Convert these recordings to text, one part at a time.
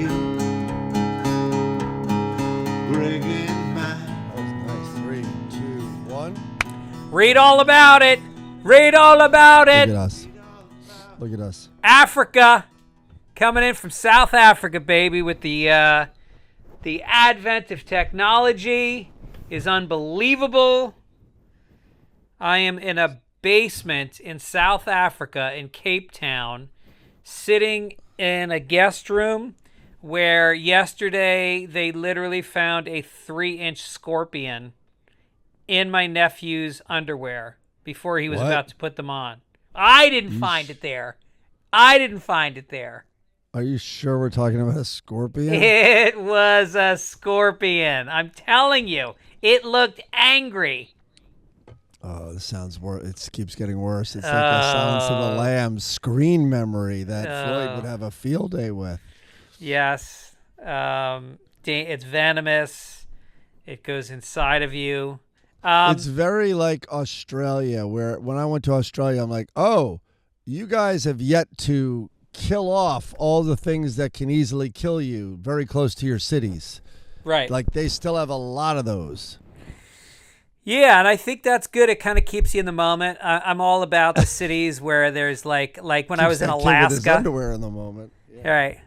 you. Bringing my... That was nice. 3, 2, 1. Read all about it. Read all about it. Look at us. Look at us. Africa. Coming in from South Africa, baby, with the advent of technology is unbelievable. I am in a basement in South Africa in Cape Town, sitting in a guest room where yesterday they literally found a 3-inch scorpion in my nephew's underwear before he was about to put them on. I didn't find it there. I didn't find it there. Are you sure we're talking about a scorpion? It was a scorpion. I'm telling you, it looked angry. Oh, this sounds worse. It keeps getting worse. It's like a Silence of the Lambs screen memory that Floyd would have a field day with. Yes. It's venomous. It goes inside of you. It's very like Australia, where when I went to Australia, I'm like, oh, you guys have yet to kill off all the things that can easily kill you very close to your cities. Right. Like they still have a lot of those. Yeah, and I think that's good. It kind of keeps you in the moment. I'm all about the cities where there's like when I was in Alaska. With his underwear in the moment. Yeah. Right.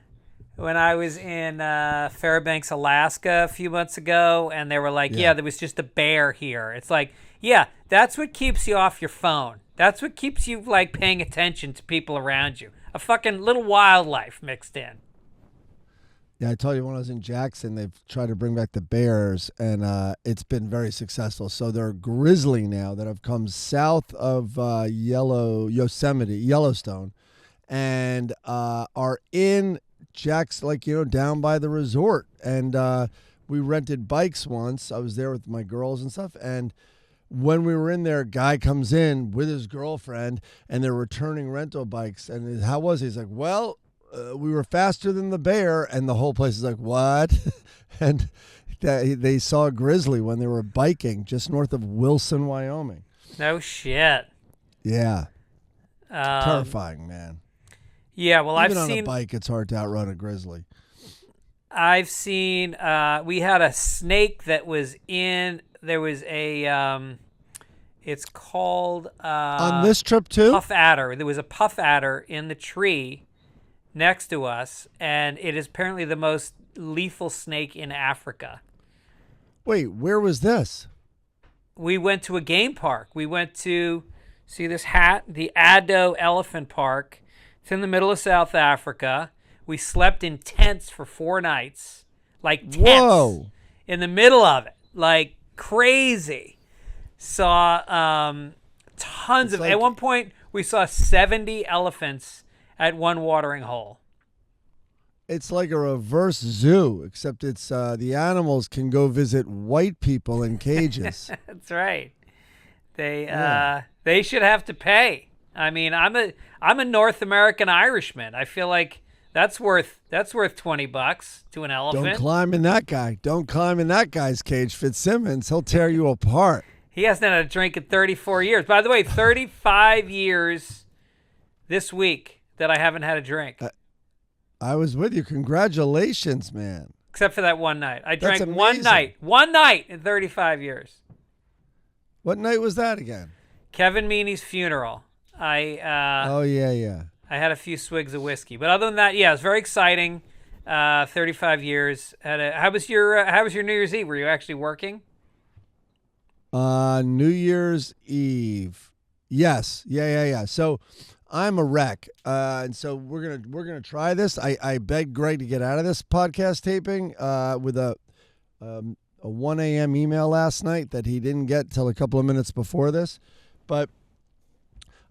When I was in Fairbanks, Alaska a few months ago, and they were like, yeah, there was just a bear here. It's like, yeah, that's what keeps you off your phone. That's what keeps you like paying attention to people around you. A fucking little wildlife mixed in. Yeah, I told you when I was in Jackson, they've tried to bring back the bears, and it's been very successful. So they're grizzly now that have come south of Yellowstone, and are in Jackson, down by the resort. And we rented bikes once. I was there with my girls and stuff, and when we were in there, a guy comes in with his girlfriend, and they're returning rental bikes. And how was he? He's like, well, we were faster than the bear. And the whole place is like, what? And they saw a grizzly when they were biking just north of Wilson, Wyoming. No shit. Yeah. Terrifying, man. Yeah, well, Even I've seen... on a bike, it's hard to outrun a grizzly. I've seen... we had a snake that was in... There was a... it's called... on this trip, too? Puff adder. There was a puff adder in the tree next to us, and it is apparently the most lethal snake in Africa. Wait, where was this? We went to a game park. We went to... See this hat? The Addo Elephant Park. It's in the middle of South Africa. We slept in tents for 4 nights. Like tents. Whoa. In the middle of it. Like crazy. Saw tons of... At one point, we saw 70 elephants at one watering hole. It's like a reverse zoo, except it's the animals can go visit white people in cages. That's right. They should have to pay. I mean, I'm a North American Irishman. I feel like that's worth $20 to an elephant. Don't climb in that guy. Don't climb in that guy's cage, Fitzsimmons. He'll tear you apart. He hasn't had a drink in 34 years. By the way, 35 years this week that I haven't had a drink. I was with you. Congratulations, man. Except for that one night. I drank That's one amazing. One night in 35 years. What night was that again? Kevin Meaney's funeral. Oh, yeah. I had a few swigs of whiskey. But other than that, yeah, it was very exciting. 35 years. How was your New Year's Eve? Were you actually working? New Year's Eve. Yes. Yeah. So I'm a wreck. And so we're gonna try this. I begged Greg to get out of this podcast taping with a 1 a.m. email last night that he didn't get till a couple of minutes before this. But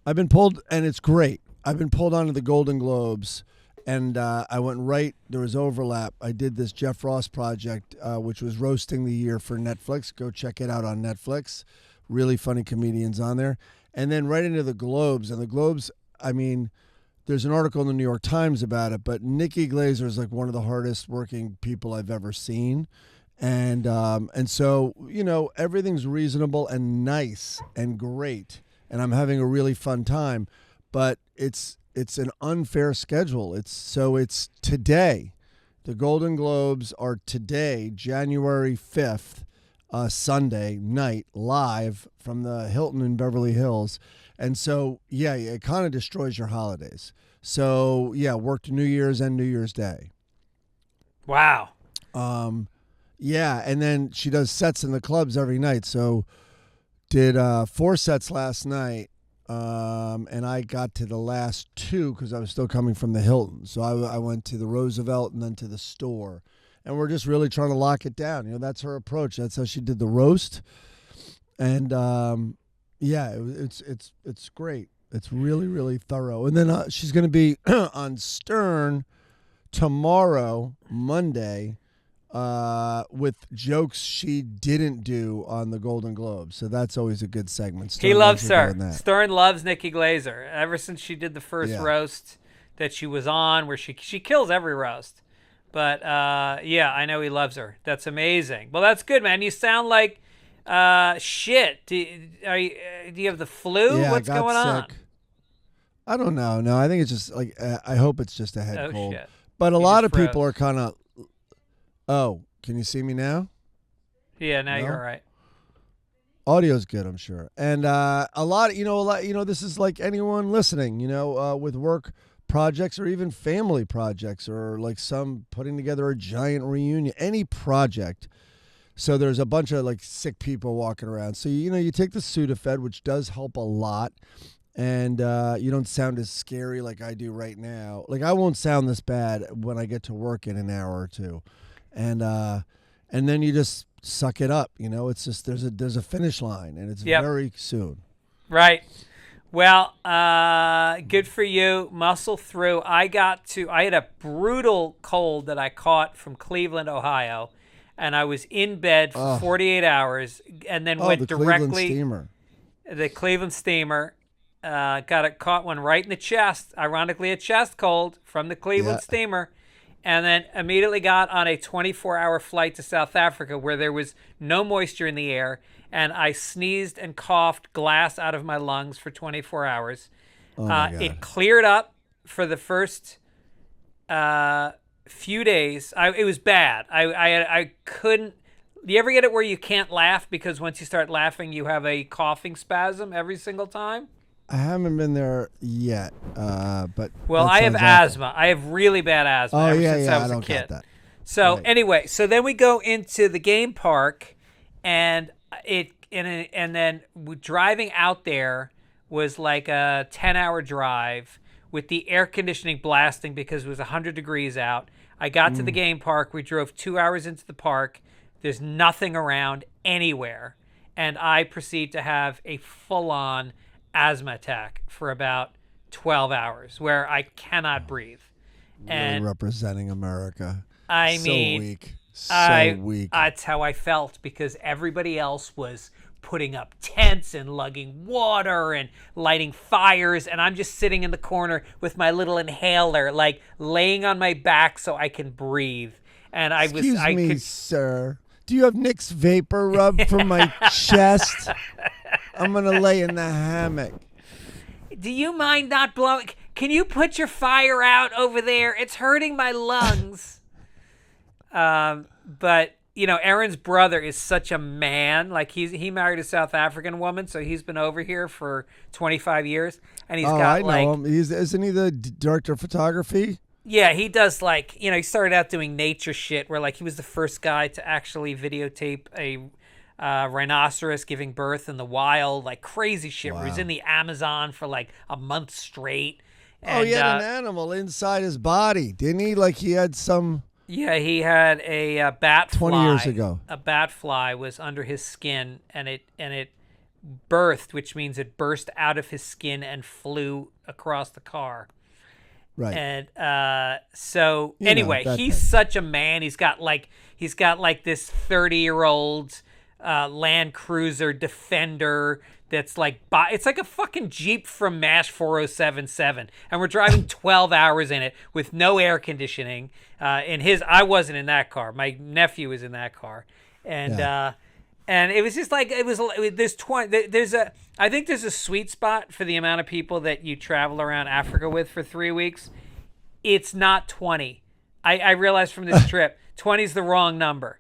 I've been pulled, and it's great. I've been pulled onto the Golden Globes, and I went right. There was overlap. I did this Jeff Ross project, which was roasting the year for Netflix. Go check it out on Netflix. Really funny comedians on there. And then right into the Globes. And the Globes, I mean, there's an article in the New York Times about it, but Nikki Glaser is like one of the hardest working people I've ever seen. And so, everything's reasonable and nice and great. And I'm having a really fun time. But it's an unfair schedule. It's today. The Golden Globes are today, January 5th, Sunday night, live from the Hilton in Beverly Hills. And so, yeah, it kind of destroys your holidays. So, yeah, worked New Year's and New Year's Day. Wow. Yeah, and then she does sets in the clubs every night. So did 4 sets last night, and I got to the last 2 because I was still coming from the Hilton. So I went to the Roosevelt and then to the store. And we're just really trying to lock it down. You know, that's her approach. That's how she did the roast. And, yeah, it's great. It's really, really thorough. And then she's going to be on Stern tomorrow, Monday, with jokes she didn't do on the Golden Globes. So that's always a good segment. Stern He loves her. doing that. Stern loves Nikki Glaser. Ever since she did the first Yeah. roast that she was on, where she kills every roast. But, yeah, I know he loves her. That's amazing. Well, that's good, man. You sound like shit. Do you have the flu? Yeah, What's I got going on? sick. I don't know. No, I think it's just like I hope it's just a head Oh, cold. shit. But a You lot just of people froze. are kind of. Oh, can you see me now? Yeah, now No? you're all right. Audio's good, I'm sure. And a lot, this is like anyone listening, with work projects or even family projects or like some putting together a giant reunion, any project. So there's a bunch of like sick people walking around. So, you take the Sudafed, which does help a lot. And you don't sound as scary like I do right now. Like I won't sound this bad when I get to work in an hour or two. And then you just suck it up. It's just there's a finish line, and it's Yep. very soon. Right. Well, good for you. Muscle through. I had a brutal cold that I caught from Cleveland, Ohio, and I was in bed for 48 hours and then went the directly. Cleveland Steamer. The Cleveland Steamer. Caught one right in the chest. Ironically, a chest cold from the Cleveland Yeah. Steamer. And then immediately got on a 24-hour flight to South Africa where there was no moisture in the air. And I sneezed and coughed glass out of my lungs for 24 hours. Oh my God. It cleared up for the first few days. It was bad. I couldn't. Do you ever get it where you can't laugh because once you start laughing, you have a coughing spasm every single time? I haven't been there yet, but Well, that I have sounds awful. asthma. I have really bad asthma Oh ever yeah, since yeah. I was a don't kid. get that. So Right. anyway, so then we go into the game park, and then driving out there was like a 10-hour drive with the air conditioning blasting because it was 100 degrees out. I got to the game park. We drove 2 hours into the park. There's nothing around anywhere, and I proceed to have a full-on asthma attack for about 12 hours where I cannot breathe. Really representing America. I so mean, weak. So weak. That's how I felt because everybody else was putting up tents and lugging water and lighting fires, and I'm just sitting in the corner with my little inhaler, like laying on my back so I can breathe. And Excuse me, sir. Do you have Nick's vapor rub from my chest? I'm gonna lay in the hammock. Do you mind not blowing? Can you put your fire out over there? It's hurting my lungs. But Aaron's brother is such a man. Like he married a South African woman, so he's been over here for 25 years, and he's got I know him. Isn't he the director of photography? Yeah, he does he started out doing nature shit where he was the first guy to actually videotape a rhinoceros giving birth in the wild, crazy shit where he's in the Amazon for a month straight. And, he had an animal inside his body, didn't he? He had some... Yeah, he had a bat fly. 20 years ago. A bat fly was under his skin, and it birthed, which means it burst out of his skin and flew across the car. Right. And so anyway, he's such a man. He's got this 30-year-old Land Cruiser Defender that's it's like a fucking Jeep from MASH 4077, and we're driving 12 hours in it with no air conditioning. I wasn't in that car. My nephew was in that car, and it was just I think there's a sweet spot for the amount of people that you travel around Africa with for 3 weeks. It's not 20. I realized from this trip, 20 is the wrong number,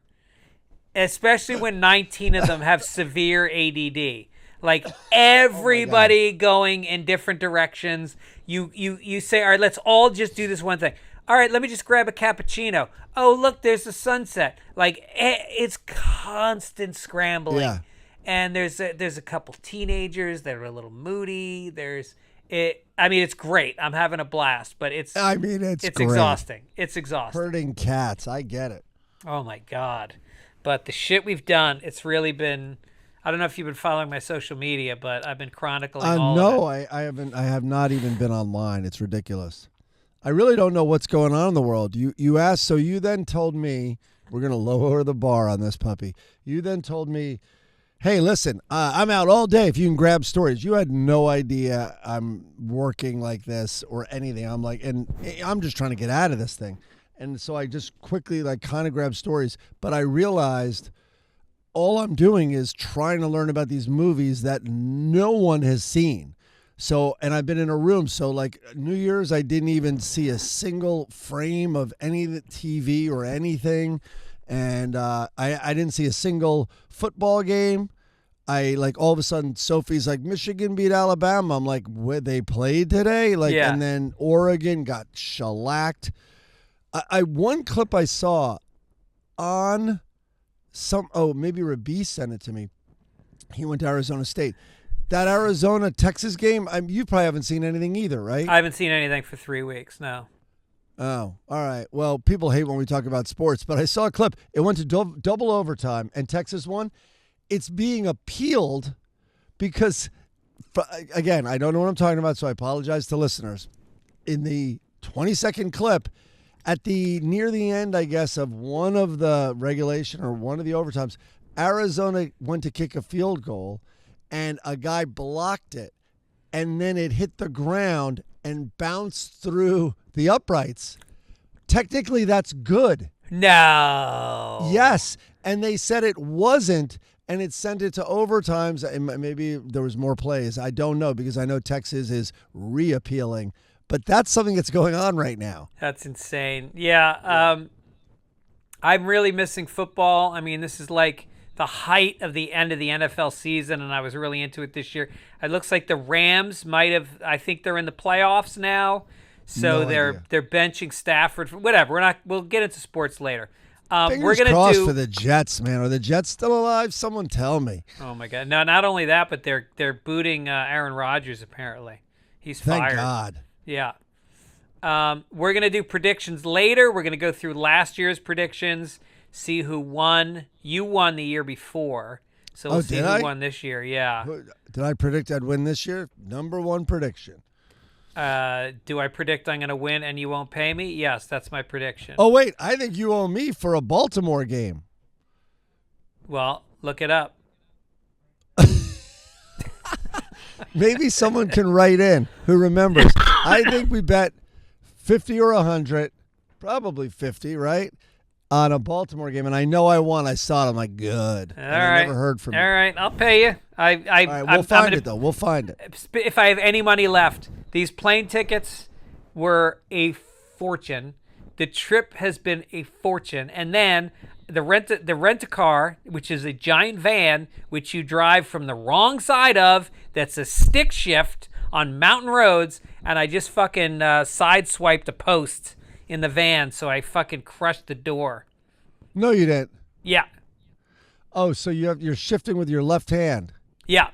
especially when 19 of them have severe ADD. Like everybody going in different directions. You say, all right, let's all just do this one thing. All right, let me just grab a cappuccino. Oh, look, there's the sunset. Like it's constant scrambling. Yeah. And there's a couple teenagers that are a little moody. It's great. I'm having a blast, but it's great. Exhausting. It's exhausting. Herding cats. I get it. Oh my God. But the shit we've done, it's really been, I don't know if you've been following my social media, but I've been chronicling all of it. I haven't. I have not even been online. It's ridiculous. I really don't know what's going on in the world. You asked, so you then told me, we're going to lower the bar on this puppy. You then told me, hey, listen, I'm out all day if you can grab stories. You had no idea I'm working like this or anything. I'm like, and I'm just trying to get out of this thing. And so I just quickly kind of grabbed stories. But I realized all I'm doing is trying to learn about these movies that no one has seen. So, and I've been in a room. So like New Year's, I didn't even see a single frame of any of the TV or anything. And I didn't see a single football game. All of a sudden Sophie's like, Michigan beat Alabama. I'm like, what, they played today? And then Oregon got shellacked. One clip I saw on maybe Rabbis sent it to me. He went to Arizona State. That Arizona-Texas game, you probably haven't seen anything either, right? I haven't seen anything for 3 weeks, no. Oh, all right. Well, people hate when we talk about sports, but I saw a clip. It went to double overtime, and Texas won. It's being appealed because, again, I don't know what I'm talking about, so I apologize to listeners. In the 20-second clip, near the end, I guess, of one of the regulation or one of the overtimes, Arizona went to kick a field goal, and a guy blocked it, and then it hit the ground and bounced through the uprights. Technically, that's good. No. Yes, and they said it wasn't, and it sent it to overtimes, and maybe there was more plays. I don't know, because I know Texas is reappealing, but that's something that's going on right now. That's insane. Yeah, I'm really missing football. I mean, this is like the height of the end of the NFL season, and I was really into it this year. It looks like the Rams might have, I think they're in the playoffs now, so they're benching Stafford. Whatever, we'll get into sports later. Fingers crossed for the Jets, man. Are the Jets still alive? Someone tell me. Oh my God! No, not only that, but they're booting Aaron Rodgers. Apparently, he's fired. Thank God. Yeah. We're gonna do predictions later. We're gonna go through last year's predictions, see who won. You won the year before, so we'll see who won this year. Yeah. Did I predict I'd win this year? Number one prediction. Do I predict I'm going to win and you won't pay me? Yes, that's my prediction. Oh, wait. I think you owe me for a Baltimore game. Well, look it up. Maybe someone can write in who remembers. I think we bet 50 or 100, probably 50, right? On a Baltimore game, and I know I won. I saw it. I'm like, good. All right. I never heard from you. All right, I'll pay you. All right, we'll find it, though. We'll find it. If I have any money left, these plane tickets were a fortune. The trip has been a fortune. And then the rent-a-car, which is a giant van, which you drive from the wrong side of, that's a stick shift on mountain roads, and I just fucking sideswiped a post in the van, so I fucking crushed the door. No, you didn't. Yeah. Oh, so you're shifting with your left hand. Yeah.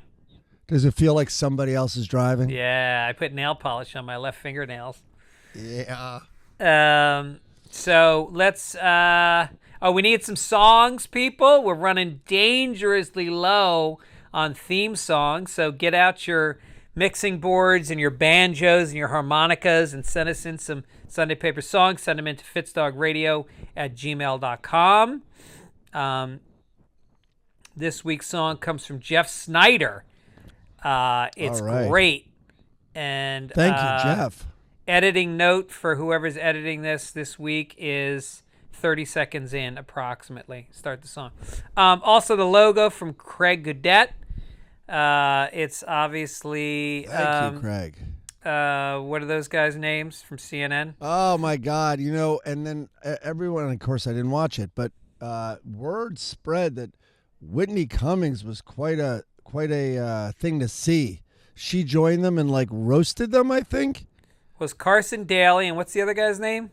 Does it feel like somebody else is driving? Yeah, I put nail polish on my left fingernails. Yeah. So let's we need some songs, people. We're running dangerously low on theme songs, so get out your mixing boards and your banjos and your harmonicas and send us in some Sunday Paper songs. Send them in to fitzdogradio@gmail.com. This week's song comes from Jeff Snyder. It's great. And thank you, Jeff. Editing note for whoever's editing this week is 30 seconds in approximately. Start the song. Also the logo from Craig Goodette. It's obviously thank you, Craig. What are those guys' names from CNN? Oh my God! And then everyone. Of course, I didn't watch it, but word spread that Whitney Cummings was quite a thing to see. She joined them and like roasted them, I think. Was Carson Daly, and what's the other guy's name?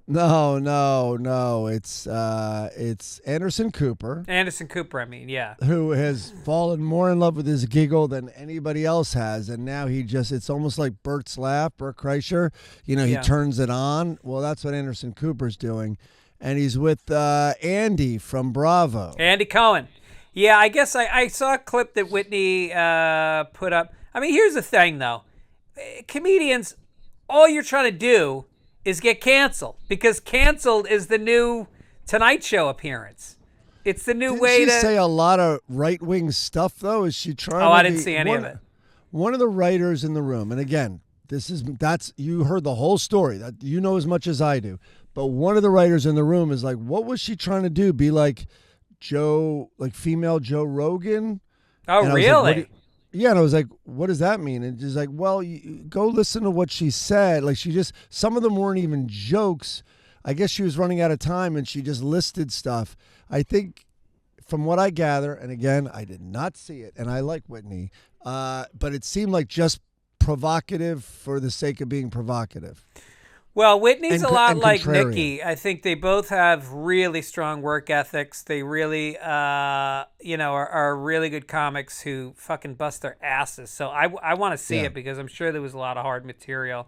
No. It's Anderson Cooper. Anderson Cooper, I mean, yeah. Who has fallen more in love with his giggle than anybody else has. And now it's almost like Bert's laugh, Bert Kreischer. He turns it on. Well, that's what Anderson Cooper's doing. And he's with Andy from Bravo. Andy Cohen. Yeah, I guess I saw a clip that Whitney put up. I mean, here's the thing, though. Comedians, all you're trying to do is get canceled, because canceled is the new Tonight Show appearance. It's the new way to say a lot of right-wing stuff, though. Is she trying? I didn't see any of it. One of the writers in the room, and again, you heard the whole story. That you know as much as I do. But one of the writers in the room is like, what was she trying to do? Be like female Joe Rogan? Oh, really? Yeah, and I was like, what does that mean? And she's like, well, go listen to what she said. Like, some of them weren't even jokes. I guess she was running out of time, and she just listed stuff. I think, from what I gather, and again, I did not see it, and I like Whitney, but it seemed like just provocative for the sake of being provocative. Well, Whitney's a lot like contrarian. Nikki. I think they both have really strong work ethics. They really, are really good comics who fucking bust their asses. So I want to see it, because I'm sure there was a lot of hard material.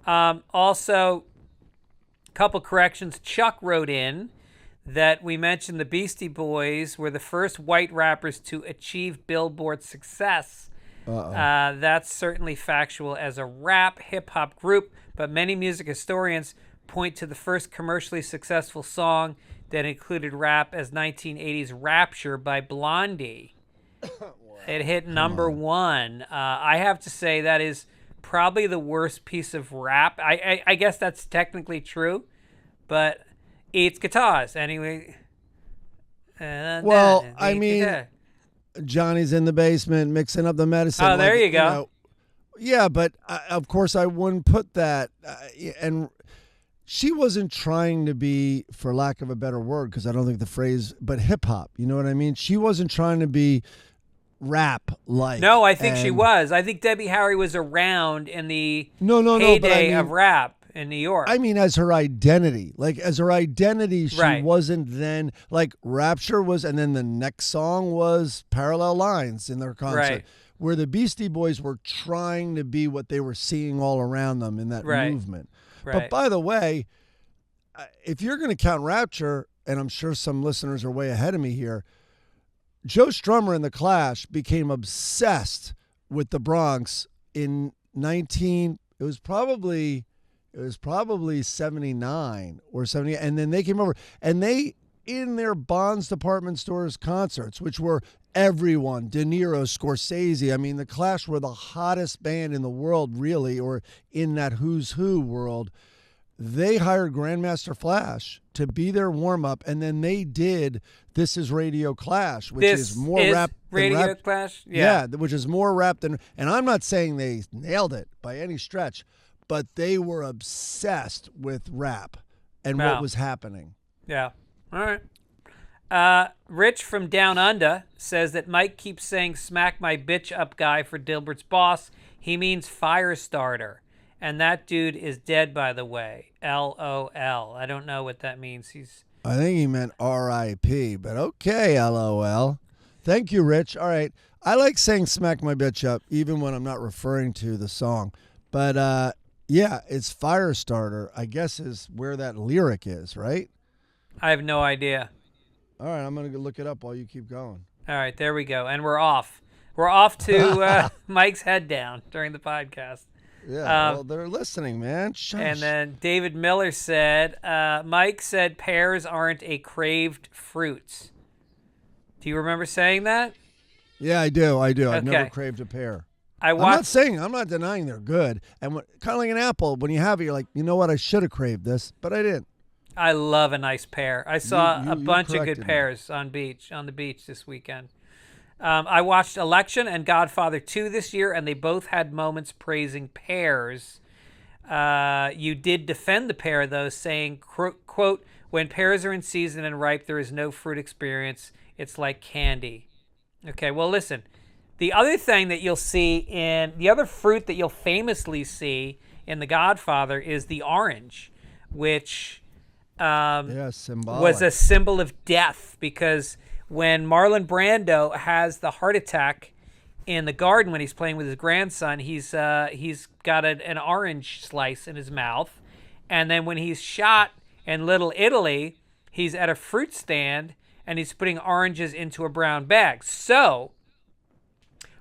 Also, a couple corrections. Chuck wrote in that we mentioned the Beastie Boys were the first white rappers to achieve Billboard success. That's certainly factual as a rap hip-hop group, but many music historians point to the first commercially successful song that included rap as 1980's Rapture by Blondie. It hit number one. I have to say that is probably the worst piece of rap. I guess that's technically true, but it's guitars anyway. Well, I mean, Johnny's in the basement mixing up the medicine. Oh, there you go. Yeah, but of course I wouldn't put that. And she wasn't trying to be, for lack of a better word, because I don't think the phrase, but hip hop. You know what I mean? She wasn't trying to be rap-like. No, I think she was. I think Debbie Harry was around in the heyday of rap in New York. I mean, as her identity. Like, as her identity, she wasn't then, like, Rapture was, and then the next song was Parallel Lines in their concert. Right. Where the Beastie Boys were trying to be what they were seeing all around them in that movement. Right. But by the way, if you're going to count Rapture, and I'm sure some listeners are way ahead of me here, Joe Strummer and the Clash became obsessed with the Bronx in it was probably 79 or 70, and then they came over, and they, in their Bonds department stores concerts, which were everyone, De Niro, Scorsese. I mean, the Clash were the hottest band in the world, really, or in that who's who world. They hired Grandmaster Flash to be their warm-up, and then they did This Is Radio Clash, which is more rap than Radio rap. Clash? Yeah, which is more rap than... And I'm not saying they nailed it by any stretch, but they were obsessed with rap and what was happening. Yeah. All right. Rich from Down Under says that Mike keeps saying smack my bitch up guy for Dilbert's boss. He means fire starter. And that dude is dead, by the way. LOL. I don't know what that means. I think he meant RIP, but okay, LOL. Thank you, Rich. All right. I like saying smack my bitch up, even when I'm not referring to the song. But, yeah, it's fire starter, I guess, is where that lyric is, right? I have no idea. All right, I'm going to look it up while you keep going. All right, there we go. And we're off. We're off to Mike's head down during the podcast. Yeah, well, they're listening, man. Shush. And then David Miller said, Mike said pears aren't a craved fruit. Do you remember saying that? Yeah, I do. Okay. I've never craved a pear. I'm not denying they're good. And kind of like an apple, when you have it, you're like, you know what? I should have craved this, but I didn't. I love a nice pear. I saw a bunch of good corrected me. pears on the beach this weekend. I watched Election and Godfather 2 this year, and they both had moments praising pears. You did defend the pear, though, saying, quote, when pears are in season and ripe, there is no fruit experience. It's like candy. Okay, well, listen. The other thing that you'll see the other fruit that you'll famously see in The Godfather is the orange, which was a symbol of death, because when Marlon Brando has the heart attack in the garden when he's playing with his grandson, he's got an orange slice in his mouth. And then when he's shot in Little Italy, he's at a fruit stand and he's putting oranges into a brown bag. So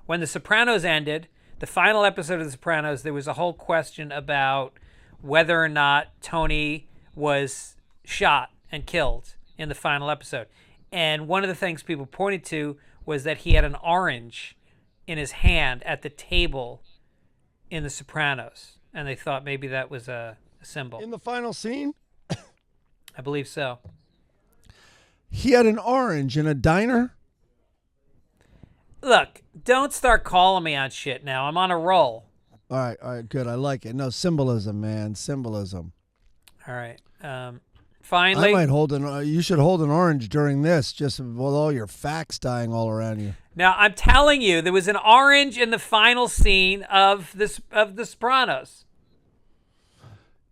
when The Sopranos ended, the final episode of The Sopranos, there was a whole question about whether or not Tony was shot and killed in the final episode. And one of the things people pointed to was that he had an orange in his hand at the table in The Sopranos. And they thought maybe that was a symbol. In the final scene? I believe so. He had an orange in a diner? Look, don't start calling me on shit now. I'm on a roll. All right, good. I like it. No, symbolism, man. Symbolism. All right. Finally. I might you should hold an orange during this, just with all your facts dying all around you. Now, I'm telling you, there was an orange in the final scene of The Sopranos.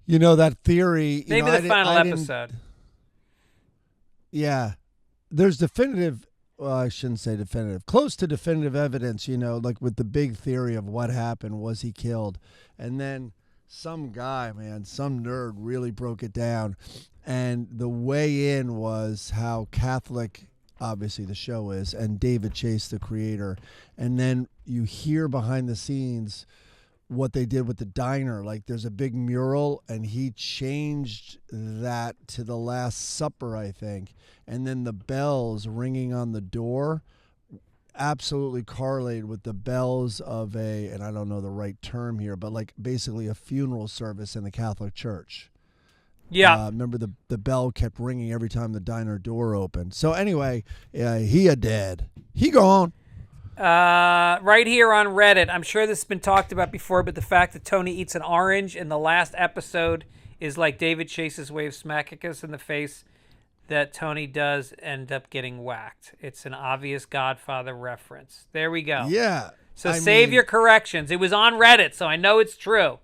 You know, that theory. Maybe the final episode. Yeah. There's definitive, well, I shouldn't say definitive, close to definitive evidence, like with the big theory of what happened. Was he killed? And then some guy, man, some nerd really broke it down. And the way in was how Catholic, obviously, the show is, and David Chase, the creator. And then you hear behind the scenes what they did with the diner. Like, there's a big mural, and he changed that to the Last Supper, I think. And then the bells ringing on the door absolutely correlated with the bells of and I don't know the right term here, but like basically a funeral service in the Catholic Church. Yeah. Remember the bell kept ringing every time the diner door opened. So anyway, he a dead. He gone. Right here on Reddit, I'm sure this has been talked about before, but the fact that Tony eats an orange in the last episode is like David Chase's way of smacking us in the face, that Tony does end up getting whacked. It's an obvious Godfather reference. There we go. Yeah. So save your corrections. It was on Reddit, so I know it's true.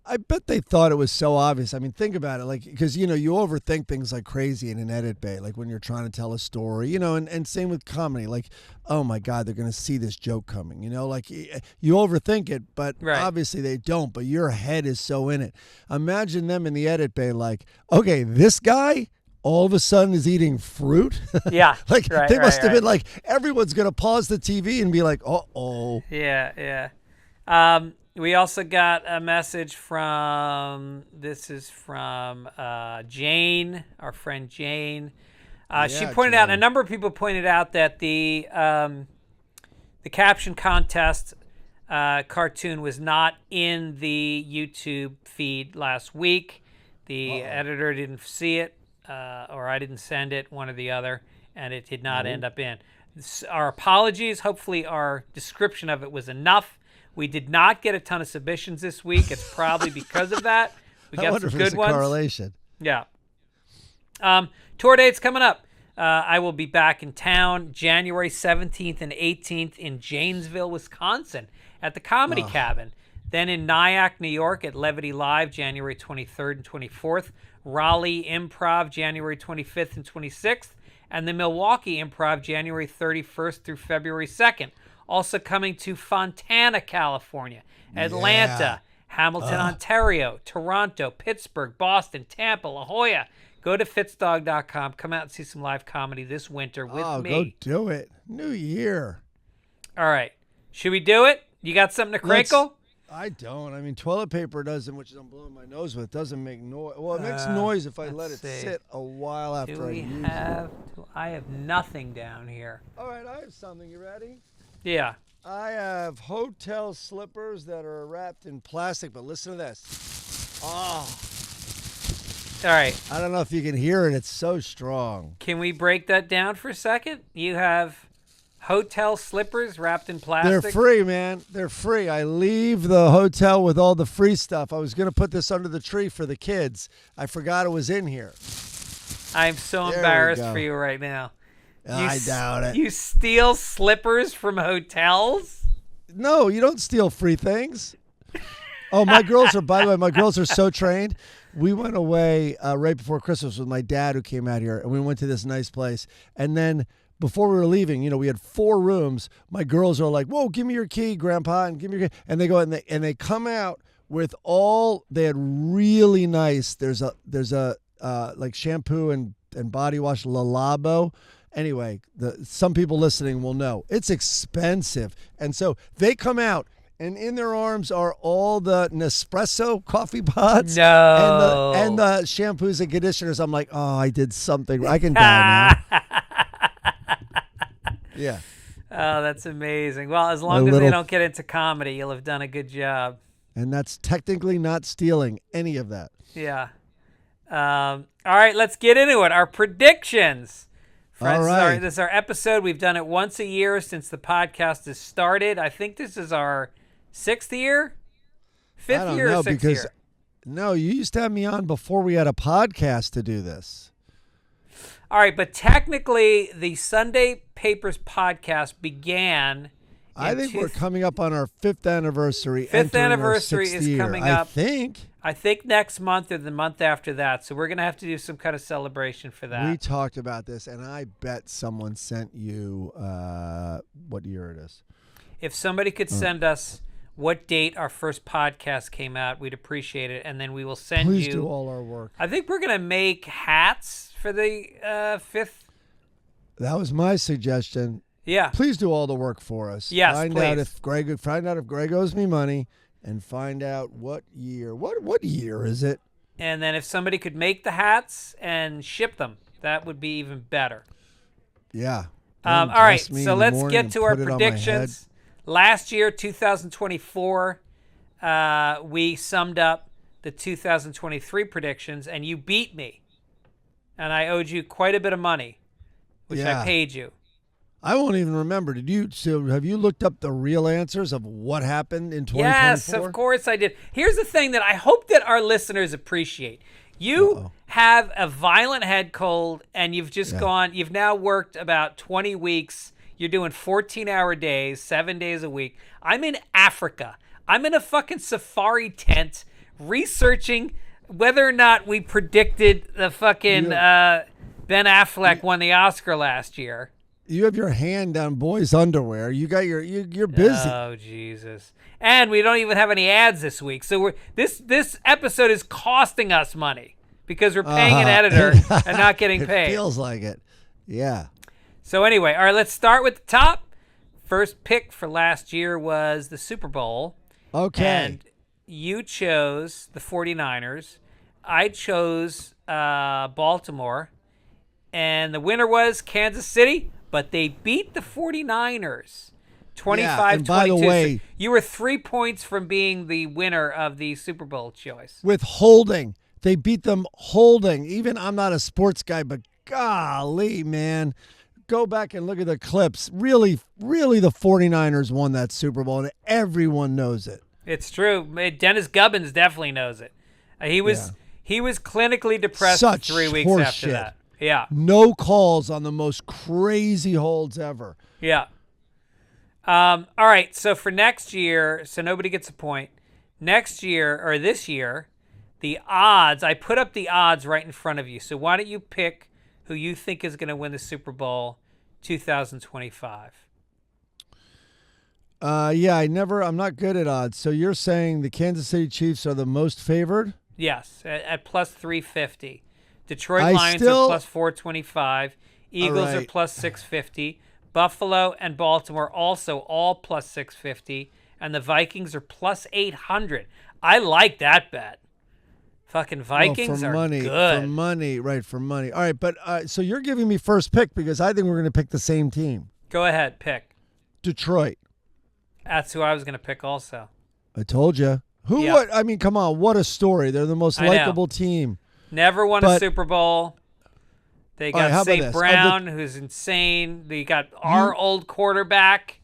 I bet they thought it was so obvious. I mean, think about it, like, because, you overthink things like crazy in an edit bay, like when you're trying to tell a story, and same with comedy, like, oh my God, they're going to see this joke coming, like you overthink it, but Obviously they don't, but your head is so in it. Imagine them in the edit bay, like, okay, this guy all of a sudden is eating fruit. Yeah. Like they must have been like, everyone's going to pause the TV and be like, uh-oh. Yeah. We also got a message from Jane, our friend Jane. She pointed out, a number of people pointed out that the caption contest cartoon was not in the YouTube feed last week. The editor didn't see it, or I didn't send it, one or the other, and it did not end up in. Our apologies. Hopefully our description of it was enough. We did not get a ton of submissions this week. It's probably because of that. We got some good ones. Correlation. Yeah. Tour dates coming up. I will be back in town January 17th and 18th in Janesville, Wisconsin at the Comedy Cabin. Then in Nyack, New York at Levity Live January 23rd and 24th. Raleigh Improv January 25th and 26th. And the Milwaukee Improv January 31st through February 2nd. Also coming to Fontana, California, Atlanta, Hamilton, Ontario, Toronto, Pittsburgh, Boston, Tampa, La Jolla. Go to fitzdog.com. Come out and see some live comedy this winter with me. Go do it. New year. All right. Should we do it? You got something to crinkle? I don't. I mean, toilet paper doesn't, which I'm blowing my nose with, doesn't make noise. Well, it makes noise if I let it sit a while after I use it. I have nothing down here. All right, I have something. You ready? Yeah. I have hotel slippers that are wrapped in plastic, but listen to this. Oh. All right. I don't know if you can hear it. It's so strong. Can we break that down for a second? You have hotel slippers wrapped in They're plastic. free, man. They're free. I leave the hotel with all the free stuff. I was going to put this under the tree for the kids. I forgot it was in here. I'm so There we embarrassed go. for you right now. I doubt it. You steal slippers from hotels? No, you don't steal free things. Oh, my girls are, by the way, my girls are so trained. We went away right before Christmas with my dad who came out here, and we went to this nice place. And then before we were leaving, you know, we had 4 rooms. My girls are like, whoa, give me your key, Grandpa, and give me your key. And they go and they come out with they had really nice, there's a like shampoo and body wash, Le Labo. Anyway, some people listening will know. It's expensive. And so they come out, and in their arms are all the Nespresso coffee pots No. and the shampoos and conditioners. I'm like, oh, I did something. I can die now. Yeah. Oh, that's amazing. Well, as long as they don't get into comedy, you'll have done a good job. And that's technically not stealing any of that. Yeah. All right, let's get into it. Our predictions. Friends, All right. This is our episode. We've done it once a year since the podcast has started. I think this is our 6th year? 5th I don't year know or 6th because year? no, you used to have me on before we had a podcast to do this. All right, but technically, the Sunday Papers podcast began. I think we're coming up on our 5th anniversary. 5th entering our anniversary 6th is year, coming I up. think. I think next month or the month after that. So we're going to have to do some kind of celebration for that. We talked about this, and I bet someone sent you what year it is. If somebody could send us what date our first podcast came out, we'd appreciate it, and then we will send Please you. do all our work. I think we're going to make hats for the 5th. That was my suggestion. Yeah. Please do all the work for us. Yes, find please. out if Greg owes me money, and find out what year. What year is it? And then if somebody could make the hats and ship them, that would be even better. Yeah. All right, so let's get to our predictions. Last year, 2024, we summed up the 2023 predictions, and you beat me. And I owed you quite a bit of money, which I paid you. I won't even remember. Have you looked up the real answers of what happened in 2024? Yes, of course I did. Here's the thing that I hope that our listeners appreciate. You have a violent head cold, and you've just you've now worked about 20 weeks. You're doing 14-hour days, 7 days a week. I'm in Africa. I'm in a fucking safari tent researching whether or not we predicted the fucking Ben Affleck won the Oscar last year. You have your hand down boys' underwear. You got you're busy. Oh, Jesus. And we don't even have any ads this week. So this episode is costing us money because we're paying an editor and not getting paid. It feels like it. Yeah. So anyway, all right, let's start with the top. First pick for last year was the Super Bowl. Okay. And you chose the 49ers. I chose Baltimore. And the winner was Kansas City, but they beat the 49ers 25-22. And by the way, so you were 3 points from being the winner of the Super Bowl choice. with holding. They beat them holding. Even I'm not a sports guy, but golly, man. Go back and look at the clips. Really, really, the 49ers won that Super Bowl, and everyone knows it. It's true. Dennis Gibbons definitely knows it. He was clinically depressed for 3 weeks after that. Yeah. No calls on the most crazy holds ever. Yeah. All right. So for next year, so nobody gets a point. Next year, or this year, the odds, I put up the odds right in front of you. So why don't you pick who you think is going to win the Super Bowl 2025? I'm not good at odds. So you're saying the Kansas City Chiefs are the most favored? Yes, at plus 350. Detroit Lions are plus 425. Eagles are plus 650. Buffalo and Baltimore also all plus 650. And the Vikings are plus 800. I like that bet. Fucking Vikings are good. For money, right, for money. All right, but so you're giving me first pick because I think we're going to pick the same team. Go ahead, pick. Detroit. That's who I was going to pick also. I told you. What? I mean, come on. What a story. They're the most likable team. Never won a Super Bowl. They All right, how got about St. this? Brown, who's insane. They got our old quarterback.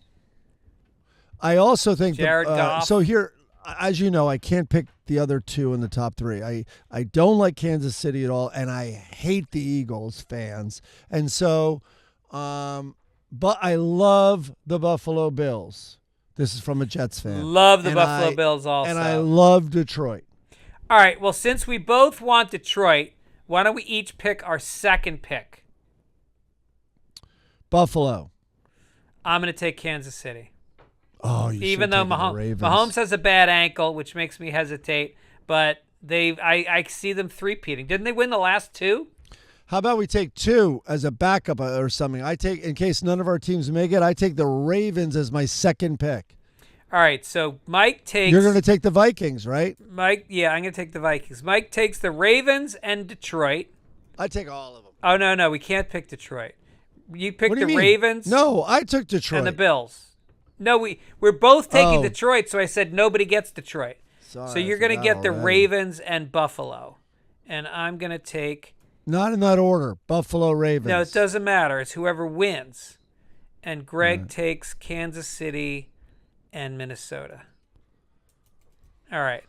I also think Jared Goff. so here, as you know, I can't pick the other two in the top three. I don't like Kansas City at all, and I hate the Eagles fans. And so, but I love the Buffalo Bills. This is from a Jets fan. Love the Buffalo Bills also. And I love Detroit. All right, well, since we both want Detroit, why don't we each pick our second pick? Buffalo. I'm going to take Kansas City. Oh, you even though Mahomes has a bad ankle, which makes me hesitate, but I see them three-peating. Didn't they win the last two? How about we take two as a backup or something? I take, in case none of our teams make it, I take the Ravens as my second pick. All right, so Mike takes... You're going to take the Vikings, right? Mike, yeah, I'm going to take the Vikings. Mike takes the Ravens and Detroit. I take all of them. Oh, no, we can't pick Detroit. You picked What do you the mean? Ravens. No, I took Detroit. And the Bills. No, we're both taking Oh. Detroit, so I said nobody gets Detroit. Sorry, so you're I going to forgot get the already. Ravens and Buffalo. And I'm going to take... Not in that order. Buffalo Ravens. No, it doesn't matter. It's whoever wins. And Greg takes Kansas City and Minnesota. All right.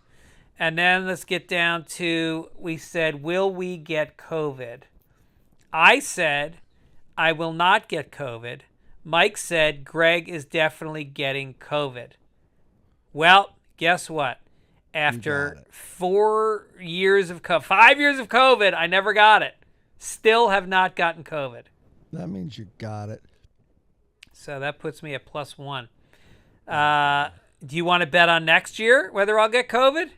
And then let's get down to, we said, will we get COVID? I said, I will not get COVID. Mike said, Greg is definitely getting COVID. Well, guess what? After 5 years of COVID, I never got it. Still have not gotten COVID. That means you got it. So that puts me at +1. Do you want to bet on next year whether I'll get COVID?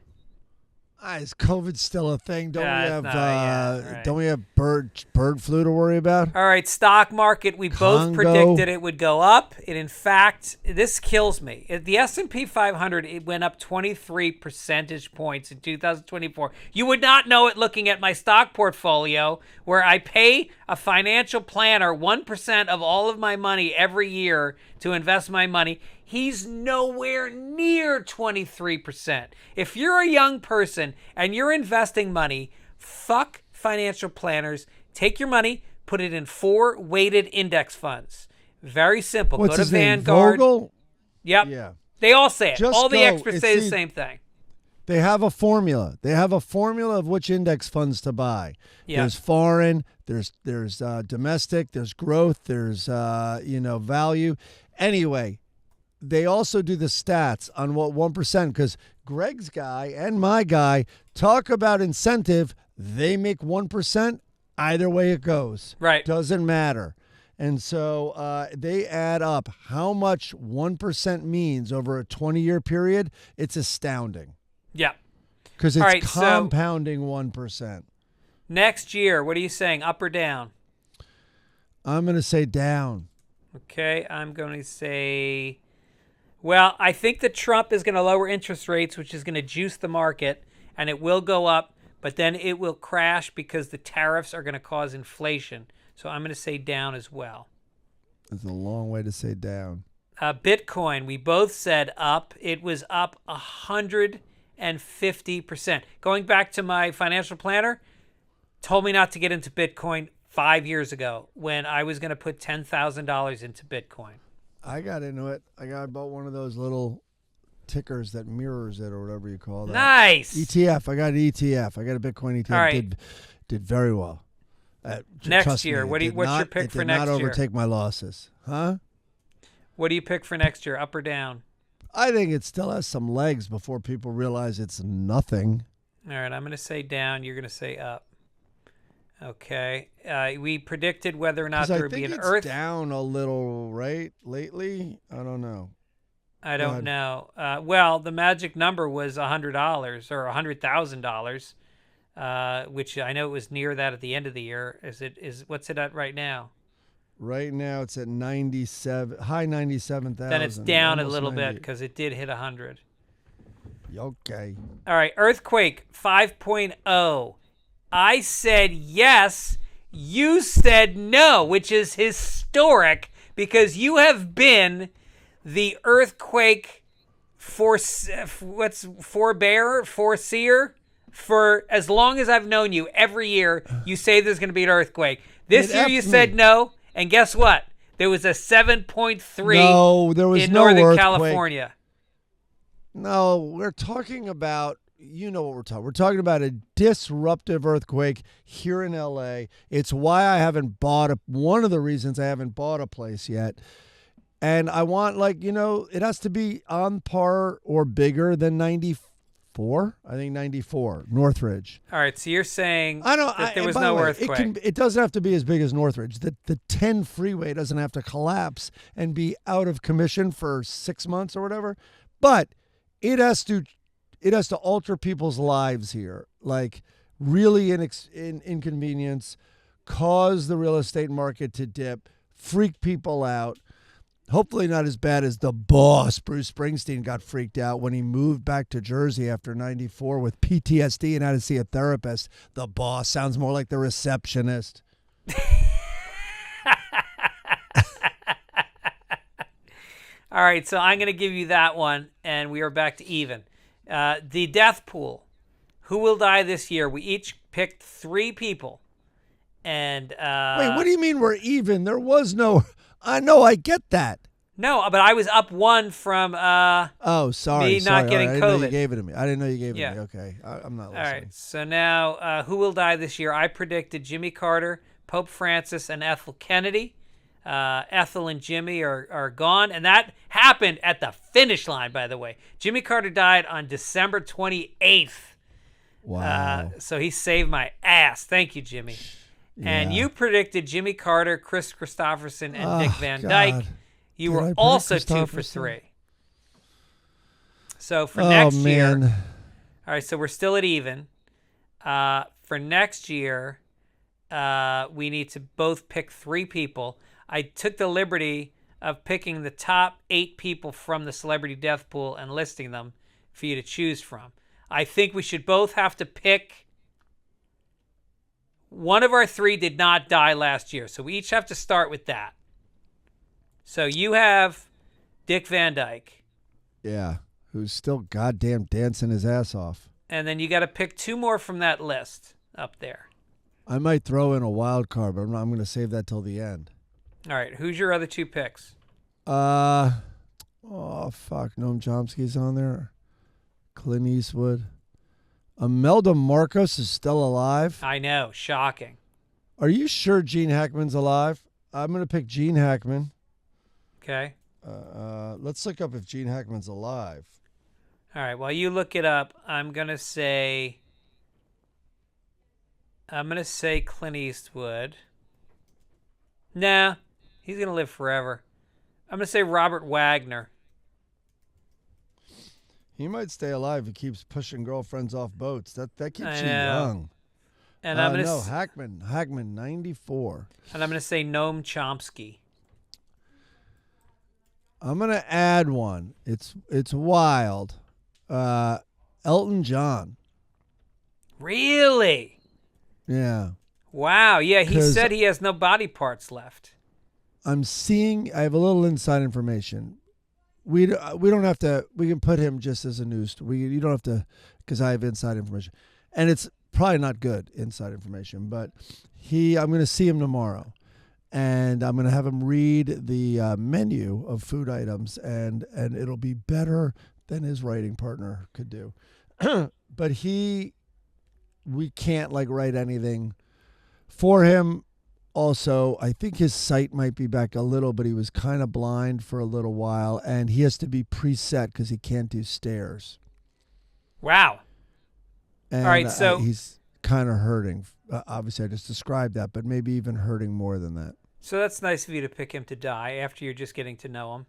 Is COVID still a thing? Don't right. Don't we have bird flu to worry about? All right, stock market. We both predicted it would go up. It, in fact, this kills me. The S&P 500, it went up 23 percentage points in 2024. You would not know it looking at my stock portfolio, where I pay a financial planner 1% of all of my money every year to invest my money. He's nowhere near 23%. If you're a young person and you're investing money, fuck financial planners. Take your money, put it in 4 weighted index funds. Very simple. What's Go to his name? Vanguard. Vogel? Yep. Yeah. They all say it. Just all the go. experts say the same thing. They have a formula. They have a formula of which index funds to buy. Yeah. There's foreign, there's domestic, there's growth, there's value. Anyway, they also do the stats on what 1%, because Greg's guy and my guy talk about incentive. They make 1%. Either way it goes. Right. Doesn't matter. And so they add up how much 1% means over a 20-year period. It's astounding. Yeah. Because it's All right, compounding 1%. Next year, what are you saying, up or down? I'm going to say down. Okay, I'm going to say... Well, I think that Trump is going to lower interest rates, which is going to juice the market, and it will go up, but then it will crash because the tariffs are going to cause inflation. So I'm going to say down as well. That's a long way to say down. Bitcoin, we both said up. It was up 150%. Going back to my financial planner, told me not to get into Bitcoin 5 years ago when I was going to put $10,000 into Bitcoin. I got into it. I bought one of those little tickers that mirrors it, or whatever you call that. Nice. ETF. I got an ETF. I got a Bitcoin ETF. All right. Did very well. Next year, what's your pick for next year? It did not overtake my losses. Huh? What do you pick for next year, up or down? I think it still has some legs before people realize it's nothing. All right, I'm going to say down. You're going to say up. Okay. We predicted whether or not there would be an Earth. Down a little, right? Lately? I don't know. I don't know. Well, the magic number was $100 or $100,000, which I know it was near that at the end of the year. What's it at right now? Right now it's at 97, high 97,000. Then it's down a little 90. bit because it did hit 100. Okay. All right, earthquake 5.0. I said yes. You said no, which is historic because you have been the earthquake foreseer for as long as I've known you. Every year you say there's going to be an earthquake. This It year you effed said me. no, and guess what? There was a 7.3 No, there was in no Northern earthquake. California. No, we're talking about, you know what we're talking. We're talking about a disruptive earthquake here in LA. It's why I haven't bought one of the reasons I haven't bought a place yet. And I want, it has to be on par or bigger than 94. I think 94, Northridge. All right, so you're saying that there and was by the no way, earthquake. It doesn't have to be as big as Northridge. The 10 freeway doesn't have to collapse and be out of commission for 6 months or whatever. But it has to alter people's lives here, like really inconvenience, cause the real estate market to dip, freak people out. Hopefully not as bad as the boss, Bruce Springsteen, got freaked out when he moved back to Jersey after 94 with PTSD and had to see a therapist. The boss sounds more like the receptionist. All right, so I'm going to give you that one, and we are back to even. The death pool. Who will die this year? We each picked 3 people. And Wait, what do you mean we're even? There was no... I know, I get that. No, but I was up 1 from sorry. me not getting I didn't know COVID. you gave it to me. I didn't know you gave it Yeah. to me. Okay, I'm not All listening. right, so now who will die this year? I predicted Jimmy Carter, Pope Francis, and Ethel Kennedy. Ethel and Jimmy are gone, and that happened at the finish line, by the way. Jimmy Carter died on December 28th. Wow. So he saved my ass. Thank you, Jimmy. And Yeah. you predicted Jimmy Carter, Chris Christopherson, and Dick Van God. Dyke. You Did I were predict also 2 for Christopherson? 3. So for next year, man. all right, so we're still at even. For next year, we need to both pick 3 people. I took the liberty of picking the top 8 people from the celebrity death pool and listing them for you to choose from. I think we should both have to pick. One of our 3 did not die last year, so we each have to start with that. So you have Dick Van Dyke. Yeah, who's still goddamn dancing his ass off. And then you got to pick 2 more from that list up there. I might throw in a wild card, but I'm going to save that till the end. All right, who's your other 2 picks? Noam Chomsky's on there. Clint Eastwood. Imelda Marcos is still alive. I know, shocking. Are you sure Gene Hackman's alive? I'm going to pick Gene Hackman. Okay. Let's look up if Gene Hackman's alive. All right, while you look it up, I'm going to say Clint Eastwood. Nah, he's going to live forever. I'm going to say Robert Wagner. He might stay alive. He keeps pushing girlfriends off boats. That keeps I you know. young. And I'm going to Hackman 94. And I'm going to say Noam Chomsky. I'm going to add one. It's wild. Elton John. Really? Yeah. Wow. Yeah, he 'Cause said he has no body parts left. I have a little inside information. We don't have to. We can put him just as a news. You don't have to, because I have inside information, and it's probably not good inside information. But I'm going to see him tomorrow, and I'm going to have him read the menu of food items, and it'll be better than his writing partner could do. But we can't write anything for him. Also, I think his sight might be back a little, but he was kind of blind for a little while, and he has to be preset because he can't do stairs. Wow. And all right, so he's kind of hurting. Obviously, I just described that, but maybe even hurting more than that. So that's nice of you to pick him to die after you're just getting to know him.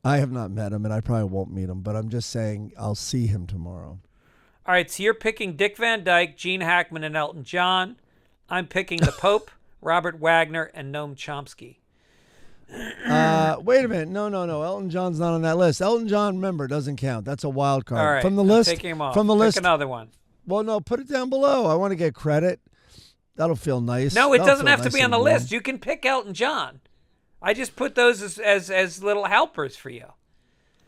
I have not met him, and I probably won't meet him, but I'm just saying I'll see him tomorrow. All right, so you're picking Dick Van Dyke, Gene Hackman, and Elton John. I'm picking the Pope, Robert Wagner, and Noam Chomsky. Wait a minute. No. Elton John's not on that list. Elton John, remember, doesn't count. That's a wild card. All right, From the I'm list. taking him off. From the Pick list. another one. Well, no, put it down below. I want to get credit. That'll feel nice. No, it That'll doesn't feel have to nice be on and the warm. list. You can pick Elton John. I just put those as little helpers for you.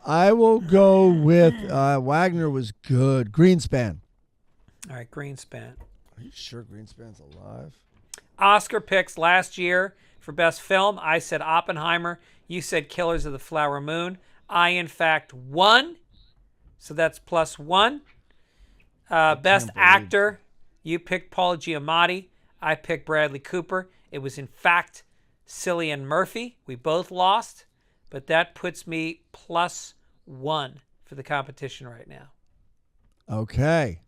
I will go with Wagner was good. Greenspan. All right, Greenspan. Are you sure Greenspan's alive? Oscar picks last year for Best Film. I said Oppenheimer. You said Killers of the Flower Moon. I, in fact, won. So that's +1. Best Actor. You picked Paul Giamatti. I picked Bradley Cooper. It was, in fact, Cillian Murphy. We both lost. But that puts me +1 for the competition right now. Okay.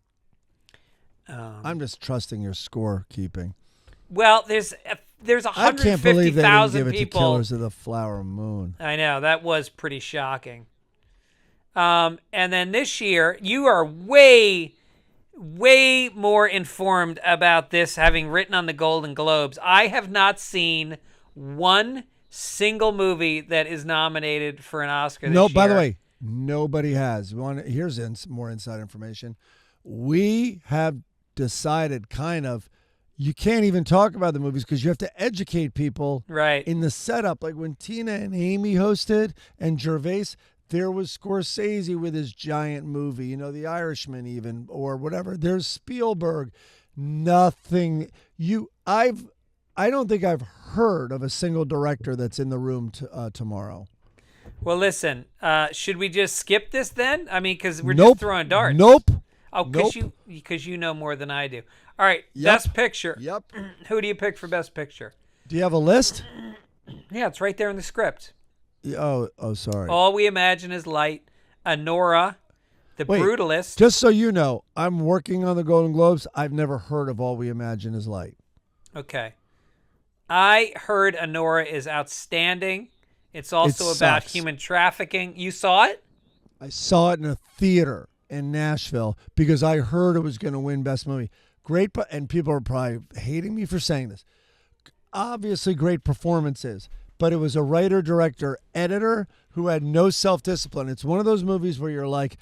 I'm just trusting your scorekeeping. Well, there's I can't believe they didn't 150,000 give it to people. Killers of the Flower Moon. I know, that was pretty shocking. And then this year, you are way more informed about this, having written on the Golden Globes. I have not seen one single movie that is nominated for an Oscar this year. No, by the way, nobody has. Here's more inside information. We have decided kind of you can't even talk about the movies because you have to educate people right in the setup. Like when Tina and Amy hosted and Gervais, there was Scorsese with his giant movie, The Irishman even, or whatever. There's Spielberg. Nothing. I don't think I've heard of a single director that's in the room tomorrow. Well, listen, should we just skip this then? I mean, because we're Nope. just throwing darts. Nope. Oh, because you know more than I do. All right, Yep. Best Picture. Yep. Who do you pick for Best Picture? Do you have a list? Yeah, it's right there in the script. Oh, sorry. All We Imagine Is Light, Anora, The Wait, Brutalist. Just so you know, I'm working on the Golden Globes. I've never heard of All We Imagine Is Light. Okay. I heard Anora is outstanding. It's also It about sucks. human trafficking. You saw it? I saw it in a theater in Nashville because I heard it was going to win Best Movie. Great, and people are probably hating me for saying this. Obviously, great performances, but it was a writer, director, editor who had no self-discipline. It's one of those movies where you're like,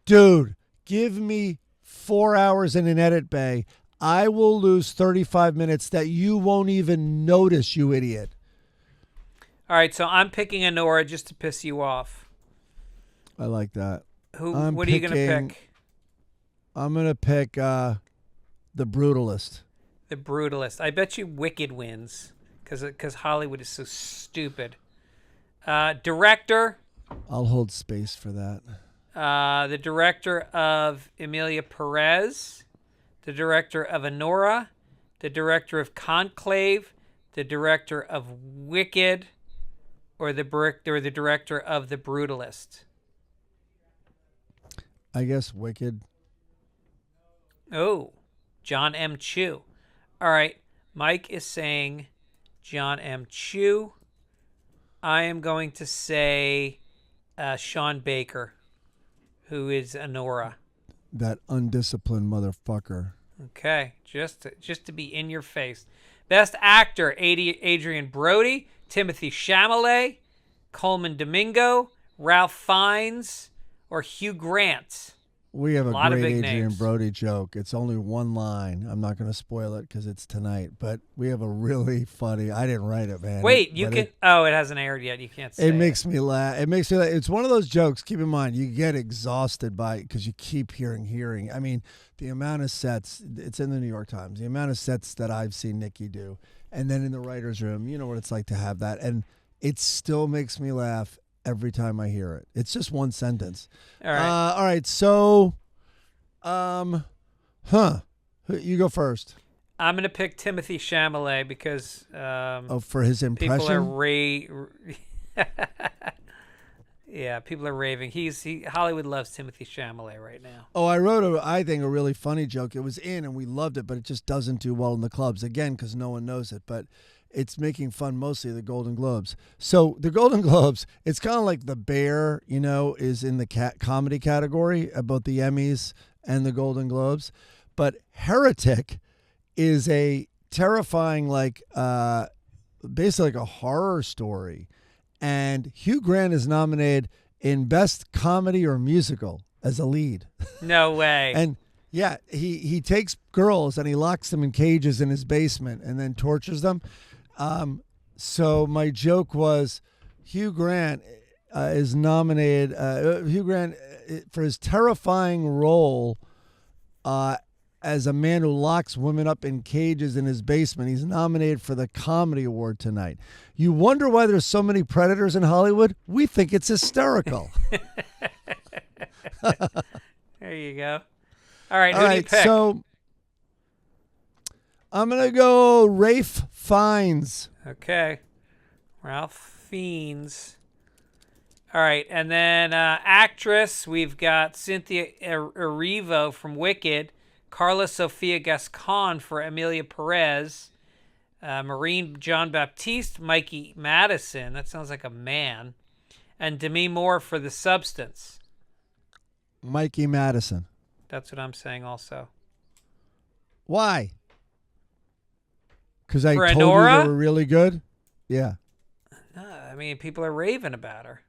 dude, give me 4 hours in an edit bay. I will lose 35 minutes that you won't even notice, you idiot. All right, so I'm picking Anora just to piss you off. I like that. What are you going to pick? I'm going to pick The Brutalist. The Brutalist. I bet you Wicked wins because Hollywood is so stupid. Director. I'll hold space for that. The director of Emilia Perez. The director of Anora. The director of Conclave. The director of Wicked. Or the director of The Brutalist. I guess Wicked. Oh, John M. Chu. All right, Mike is saying John M. Chu. I am going to say Sean Baker, who is Anora. That undisciplined motherfucker. Okay, just to be in your face. Best Actor, Adrian Brody, Timothy Chalamet, Coleman Domingo, Ralph Fiennes, or Hugh Grant. We have a lot of great big Adrian names. Brody joke. It's only one line. I'm not going to spoil it because it's tonight, but we have a really funny. I didn't write it, man. Wait, you But can. Oh, it hasn't aired yet. You can't say It makes me laugh. It's one of those jokes. Keep in mind, you get exhausted by it because you keep hearing. I mean, the amount of sets. It's in the New York Times. The amount of sets that I've seen Nikki do, and then in the writers' room, you know what it's like to have that, and it still makes me laugh every time I hear it. It's just one sentence. All right. All right. So, you go first. I'm going to pick Timothy Chalamet because For his impression. people are yeah, people are raving. Hollywood loves Timothy Chalamet right now. Oh, I wrote I think a really funny joke. It was in and we loved it, but it just doesn't do well in the clubs again because no one knows it. But it's making fun mostly of the Golden Globes. So the Golden Globes, it's kind of like The Bear, is in the comedy category, both the Emmys and the Golden Globes. But Heretic is a terrifying, basically like a horror story. And Hugh Grant is nominated in Best Comedy or Musical as a lead. No way. And yeah, he takes girls and he locks them in cages in his basement and then tortures them. So my joke was Hugh Grant is nominated. Hugh Grant for his terrifying role as a man who locks women up in cages in his basement. He's nominated for the Comedy Award tonight. You wonder why there's so many predators in Hollywood? We think it's hysterical. There you go. All right, All who do you right, pick? so I'm going to go Rafe Fiennes. Okay. Ralph Fiennes. All right, and then actress, we've got Cynthia Erivo from Wicked, Carla Sofia Gascon for Amelia Perez, Maureen John Baptiste, Mikey Madison, that sounds like a man, and Demi Moore for The Substance. Mikey Madison. That's what I'm saying also. Why? Because I For told you Honora? they were really good? Yeah. I mean, people are raving about her.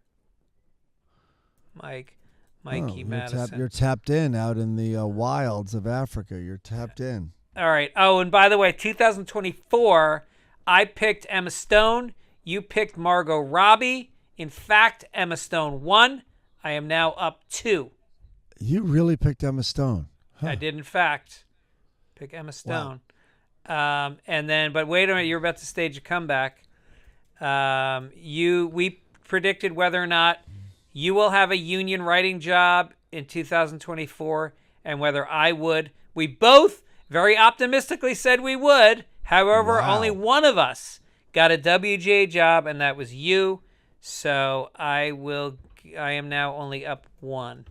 Mikey Madison. You're tapped in out in the wilds of Africa. You're tapped in. All right. Oh, and by the way, 2024, I picked Emma Stone. You picked Margot Robbie. In fact, Emma Stone won. I am now up 2. You really picked Emma Stone. Huh. I did, in fact, pick Emma Stone. Wow. And then, but wait a minute, you're about to stage a comeback. We predicted whether or not you will have a union writing job in 2024 and whether I would. We both very optimistically said we would. However, only one of us got a WGA job, and that was you. So I am now only up 1.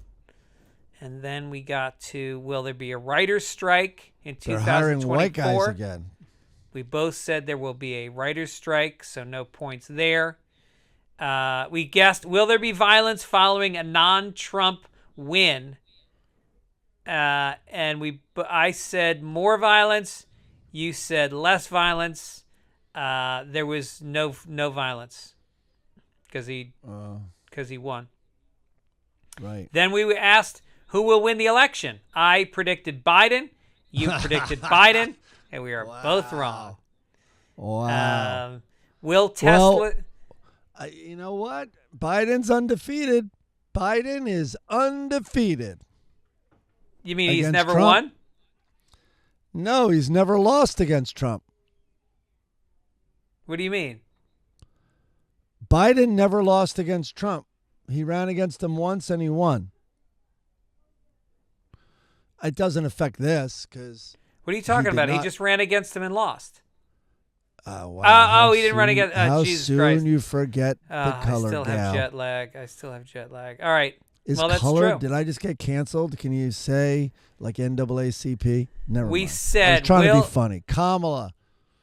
And then we got to, will there be a writer's strike in 2024? They're hiring white guys again. We both said there will be a writer's strike, so no points there. We guessed, will there be violence following a non-Trump win? And I said more violence. You said less violence. There was no violence because he won. Right. Then we asked who will win the election. I predicted Biden. You predicted Biden, and we are both wrong. Wow. Will Tesla? Well, you know what? Biden's undefeated. Biden is undefeated. You mean he's Against never Trump? won? No, he's never lost against Trump. What do you mean? Biden never lost against Trump. He ran against him once and he won. It doesn't affect this because. What are you talking about? He just ran against him and lost. Wow. He didn't run against. How Jesus soon Christ. you forget the color I still gal. have jet lag. All right. Is well, that's color? true. Did I just get canceled? Can you say like NAACP? Never We mind. said, I was trying to be funny. Kamala.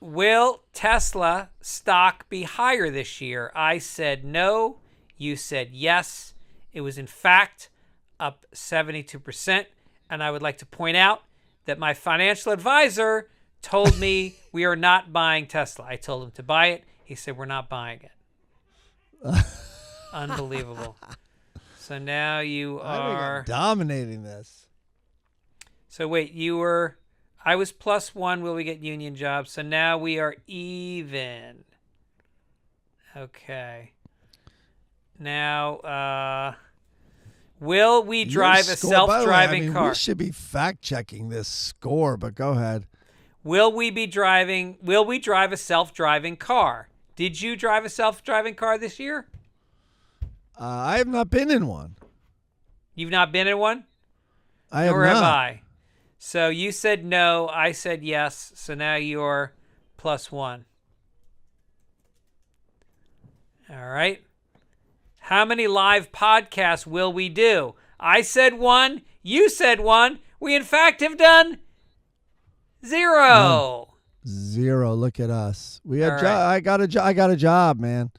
Will Tesla stock be higher this year? I said no. You said yes. It was, in fact, up 72%. And I would like to point out that my financial advisor told me we are not buying Tesla. I told him to buy it. He said we're not buying it. Unbelievable. So now you I think are I'm dominating this. So wait, I was +1. Will we get union jobs? So now we are even. Okay. Now, will we drive a self-driving car? We should be fact-checking this score, but go ahead. Will we drive a self-driving car? Did you drive a self-driving car this year? I have not been in one. You've not been in one? I have Nor not. have I. So you said no. I said yes. So now you're +1. All right. How many live podcasts will we do? I said 1. You said 1. We, in fact, have done 0. 0. Look at us. We had. All right. I got a job, man.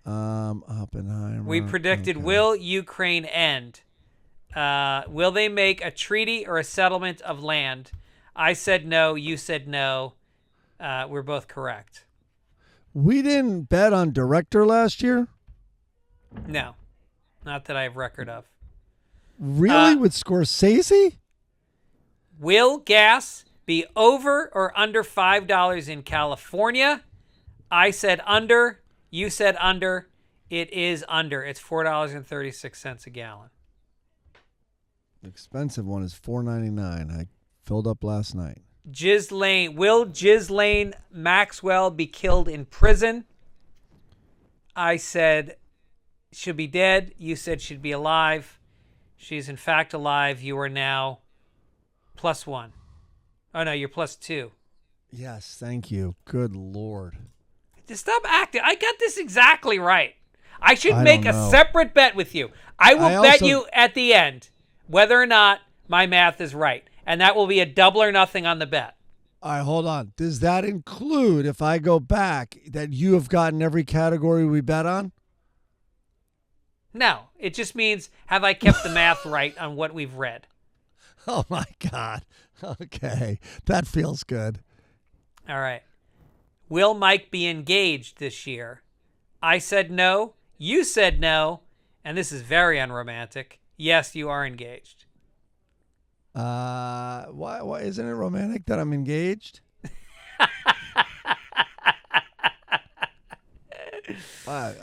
Oppenheimer. We predicted, will Ukraine end? Will they make a treaty or a settlement of land? I said no. You said no. We're both correct. We didn't bet on director last year. No, not that I have record of. Really, with Scorsese? Will gas be over or under $5 in California? I said under. You said under. It is under. It's $4.36 a gallon. The expensive one is $4.99. I Filled up last night. Will Ghislaine Maxwell be killed in prison? I said should be dead. You said she'd be alive. She's in fact alive. You are now +1. Oh, no, you're +2. Yes, thank you. Good Lord. Just stop acting. I got this exactly right. I should I make don't a know. separate bet with you. I will bet also- you at the end whether or not my math is right. And that will be a double or nothing on the bet. All right, hold on. Does that include, if I go back, that you have gotten every category we bet on? No, it just means have I kept the math right on what we've read. Oh, my God. Okay. That feels good. All right. Will Mike be engaged this year? I said no. You said no. And this is very unromantic. Yes, you are engaged. Why isn't it romantic that I'm engaged? I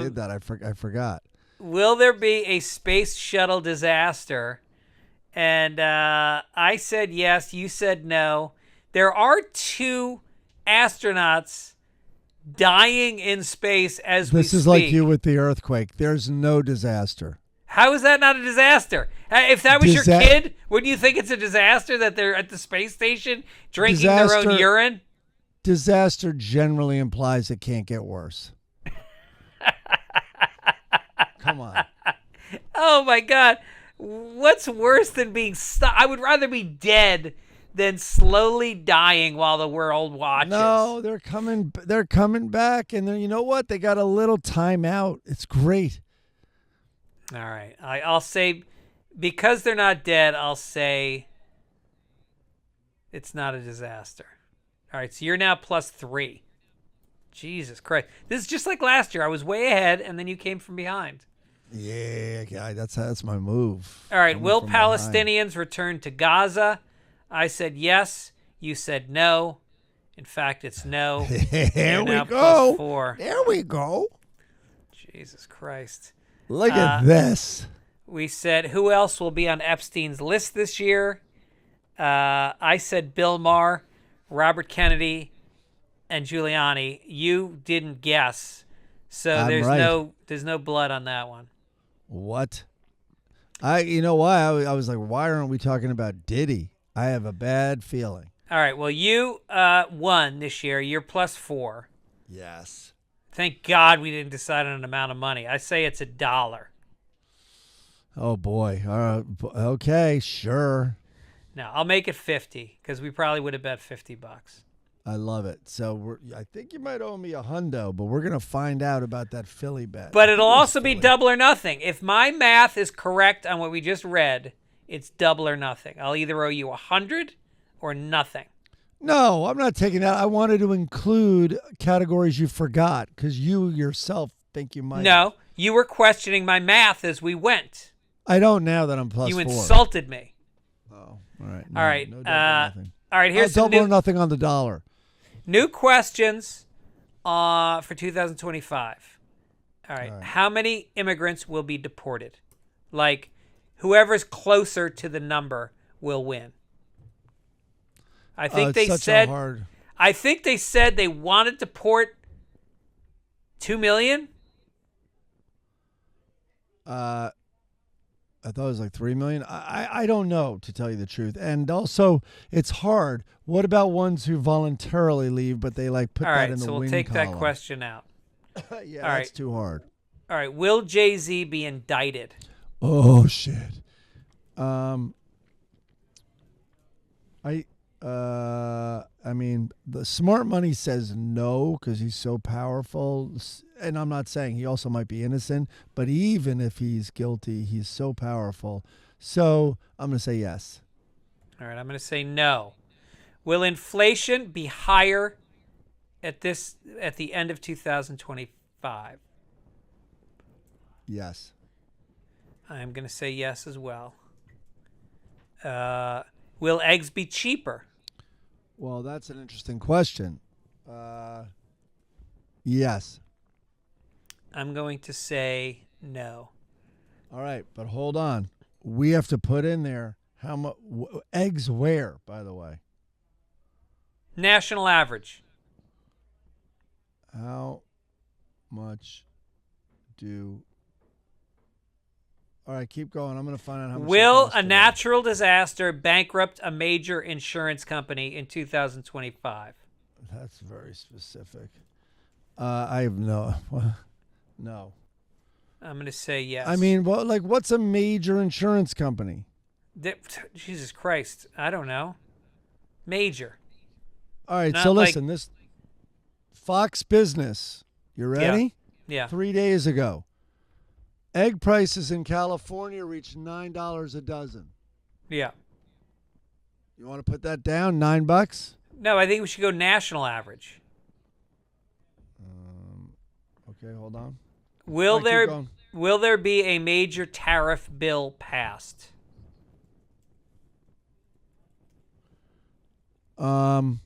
did that. I forgot. Will there be a space shuttle disaster? And I said yes. You said no. There are 2 astronauts dying in space as we speak. This is like you with the earthquake. There's no disaster. How is that not a disaster? If that was your kid, wouldn't you think it's a disaster that they're at the space station drinking their own urine? Disaster generally implies it can't get worse. Come on. Oh, my God. What's worse than being stuck? I would rather be dead than slowly dying while the world watches. No, they're coming back. And then, you know what? They got a little time out. It's great. All right. I'll say, because they're not dead, I'll say it's not a disaster. All right. So you're now +3. Jesus Christ. This is just like last year. I was way ahead, and then you came from behind. Yeah, that's my move. All right. Coming Will from Palestinians return to Gaza? I said yes. You said no. In fact, it's no. Here we now go. +4. There we go. Jesus Christ. Look at this. We said, who else will be on Epstein's list this year? I said Bill Maher, Robert Kennedy, and Giuliani. You didn't guess. So I'm there's right. there's no blood on that one. What? You know why? I was like, why aren't we talking about Diddy? I have a bad feeling. All right. Well, you won this year. You're +4. Yes. Thank God we didn't decide on an amount of money. I say it's $1. Oh, boy. Okay, sure. No, I'll make it 50 because we probably would have bet $50. I love it. So I think you might owe me a hundo, but we're going to find out about that Philly bet. But it'll also be double or nothing. If my math is correct on what we just read, it's double or nothing. I'll either owe you 100 or nothing. No, I'm not taking that. I wanted to include categories you forgot because you yourself think you might. No, you were questioning my math as we went. I don't now that I'm +4. You insulted me. Oh, all right. All right. No double or nothing. All right, here's some double or nothing on the dollar. new questions for 2025. All right. How many immigrants will be deported? Like, whoever's closer to the number will win. I think they said. I think they said they wanted to deport 2 million. I thought it was like 3 million. I don't know, to tell you the truth. And also, it's hard. What about ones who voluntarily leave, but they like put that in the win column? All right, so we'll take that question out. Yeah, All that's right. too hard. All right, will Jay-Z be indicted? Oh shit. I mean, the smart money says no because he's so powerful. And I'm not saying he also might be innocent, but even if he's guilty, he's so powerful. So I'm going to say yes. All right, I'm going to say no. Will inflation be higher at the end of 2025? Yes. I'm going to say yes as well. Will eggs be cheaper? Well, that's an interesting question. Yes. I'm going to say no. All right, but hold on. We have to put in there How much eggs where, by the way? National average. How much do... All right, keep going. I'm going to find out how much... Will a natural disaster bankrupt a major insurance company in 2025? That's very specific. I have no... No. I'm going to say yes. I mean, what's a major insurance company? Jesus Christ. I don't know. Major. All right, Not so like- listen, this Fox Business, you ready? Yeah. 3 days ago, egg prices in California reached $9 a dozen. Yeah. You want to put that down? $9? No, I think we should go national average. Okay, hold on. Will All right, keep going. will there be a major tariff bill passed? No.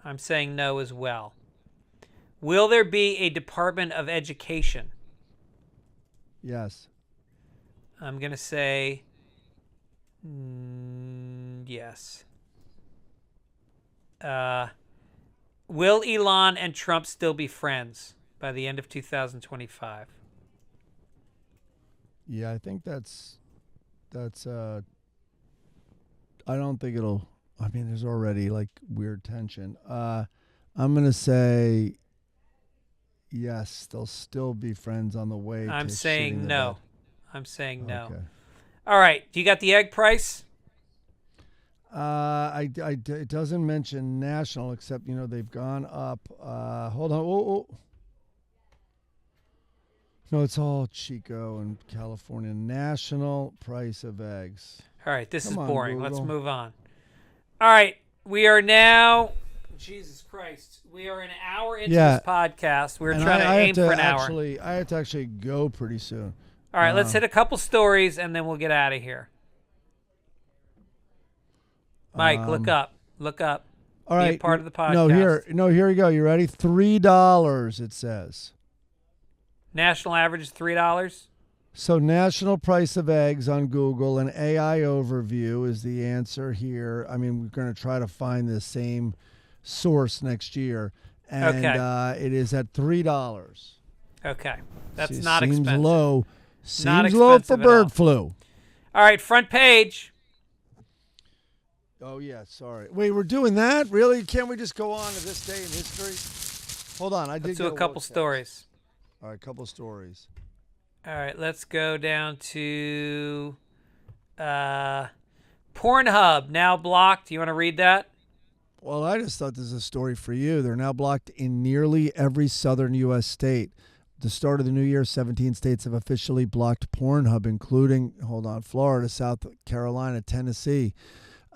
I'm saying no as well. Will there be a Department of Education? Yes. I'm going to say yes. Will Elon and Trump still be friends by the end of 2025? Yeah, I think that's I don't think it'll... I mean, there's already like weird tension. I'm going to say yes, they'll still be friends on the way to I'm shitting saying the no. bed. I'm saying no. Okay. All right. Do you got the egg price? It doesn't mention national, except, they've gone up. Hold on. Oh. No, it's all Chico and California. National price of eggs. All right. This Come is on, boring. Let's Google. move on. All right. We are now... Jesus Christ. We are an hour into this podcast. We're And trying to I aim have for an hour. I have to actually go pretty soon. All right. Let's hit a couple stories, and then we'll get out of here. Mike, look up. Look up. All Be right. a part of the podcast. Here we go. You ready? $3, it says. National average is $3. So national price of eggs on Google and AI overview is the answer here. I mean, we're going to try to find the same source next year. And it is at $3. Okay. That's See, not seems expensive. low. Not Seems low for expensive at all. bird flu. All right. Front page. Oh, yeah. Sorry. Wait, we're doing that? Really? Can't we just go on to this day in history? Hold on. Let's do a couple stories. All right, couple stories. All right, let's go down to Pornhub, now blocked. You want to read that? Well, I just thought this is a story for you. They're now blocked in nearly every southern U.S. state. At the start of the new year, 17 states have officially blocked Pornhub, including, Florida, South Carolina, Tennessee.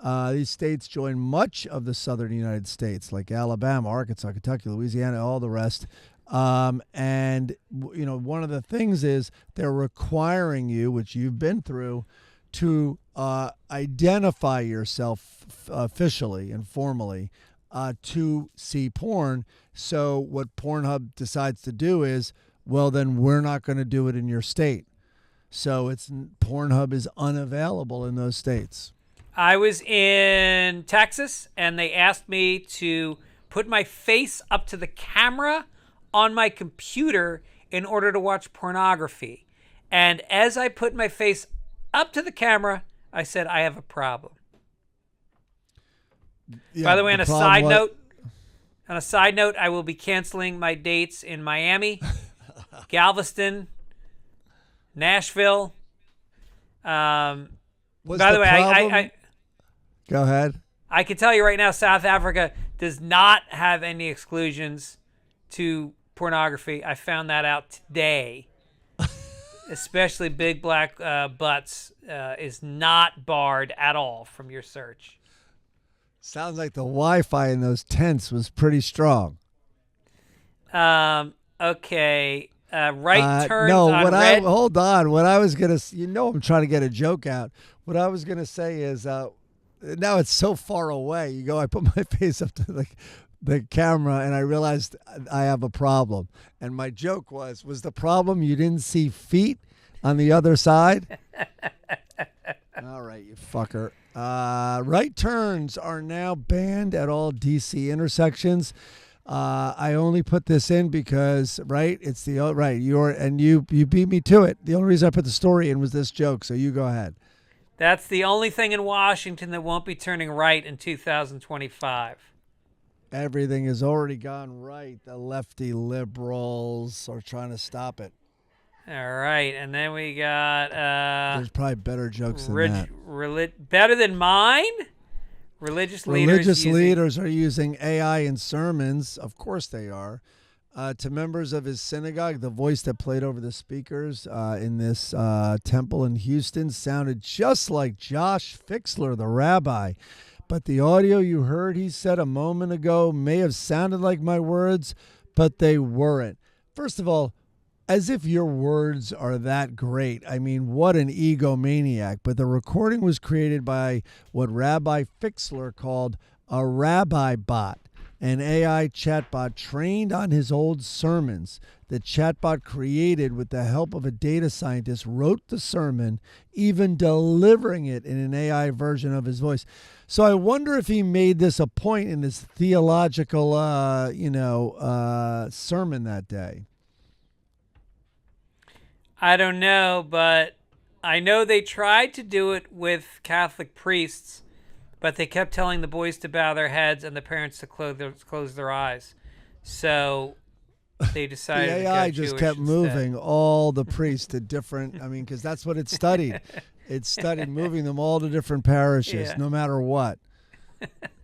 These states join much of the southern United States, like Alabama, Arkansas, Kentucky, Louisiana, all the rest. And one of the things is they're requiring you, which you've been through, to identify yourself officially and formally to see porn. So what Pornhub decides to do is, well, then we're not going to do it in your state. So Pornhub is unavailable in those states. I was in Texas, and they asked me to put my face up to the camera on my computer in order to watch pornography. And as I put my face up to the camera, I said, I have a problem. Yeah, By the way, on a side note, I will be canceling my dates in Miami, Galveston, Nashville. By the way, I go ahead. I can tell you right now, South Africa does not have any exclusions to pornography. I found that out today. Especially big black butts is not barred at all from your search. Sounds like the Wi-Fi in those tents was pretty strong. Okay. Right turns no, on red. Hold on. What I was going to... I'm trying to get a joke out. What I was going to say is, now it's so far away. I put my face up to the camera, and I realized I have a problem. And my joke was the problem you didn't see feet? on the other side. All right, you fucker. Right turns are now banned at all DC intersections. I only put this in because, right, it's the right. You beat me to it. The only reason I put the story in was this joke. So you go ahead. That's the only thing in Washington that won't be turning right in 2025. Everything has already gone right. The lefty liberals are trying to stop it. All right, and then we got There's probably better jokes than that. Better than mine? Religious leaders are using AI in sermons. Of course they are. To members of his synagogue, the voice that played over the speakers in this temple in Houston sounded just like Josh Fixler, the rabbi. But the audio you heard he said a moment ago may have sounded like my words, but they weren't. First of all, as if your words are that great. I mean, what an egomaniac. But the recording was created by what Rabbi Fixler called a rabbi bot, an AI chatbot trained on his old sermons. The chatbot, created with the help of a data scientist, wrote the sermon, even delivering it in an AI version of his voice. So I wonder if he made this a point in his theological, sermon that day. I don't know, but I know they tried to do it with Catholic priests, but they kept telling the boys to bow their heads and the parents to close their eyes. So they decided the AI AI to go just Jewish kept instead. moving all the priests to different, because that's what it studied. It studied moving them all to different parishes, Yeah. no matter what.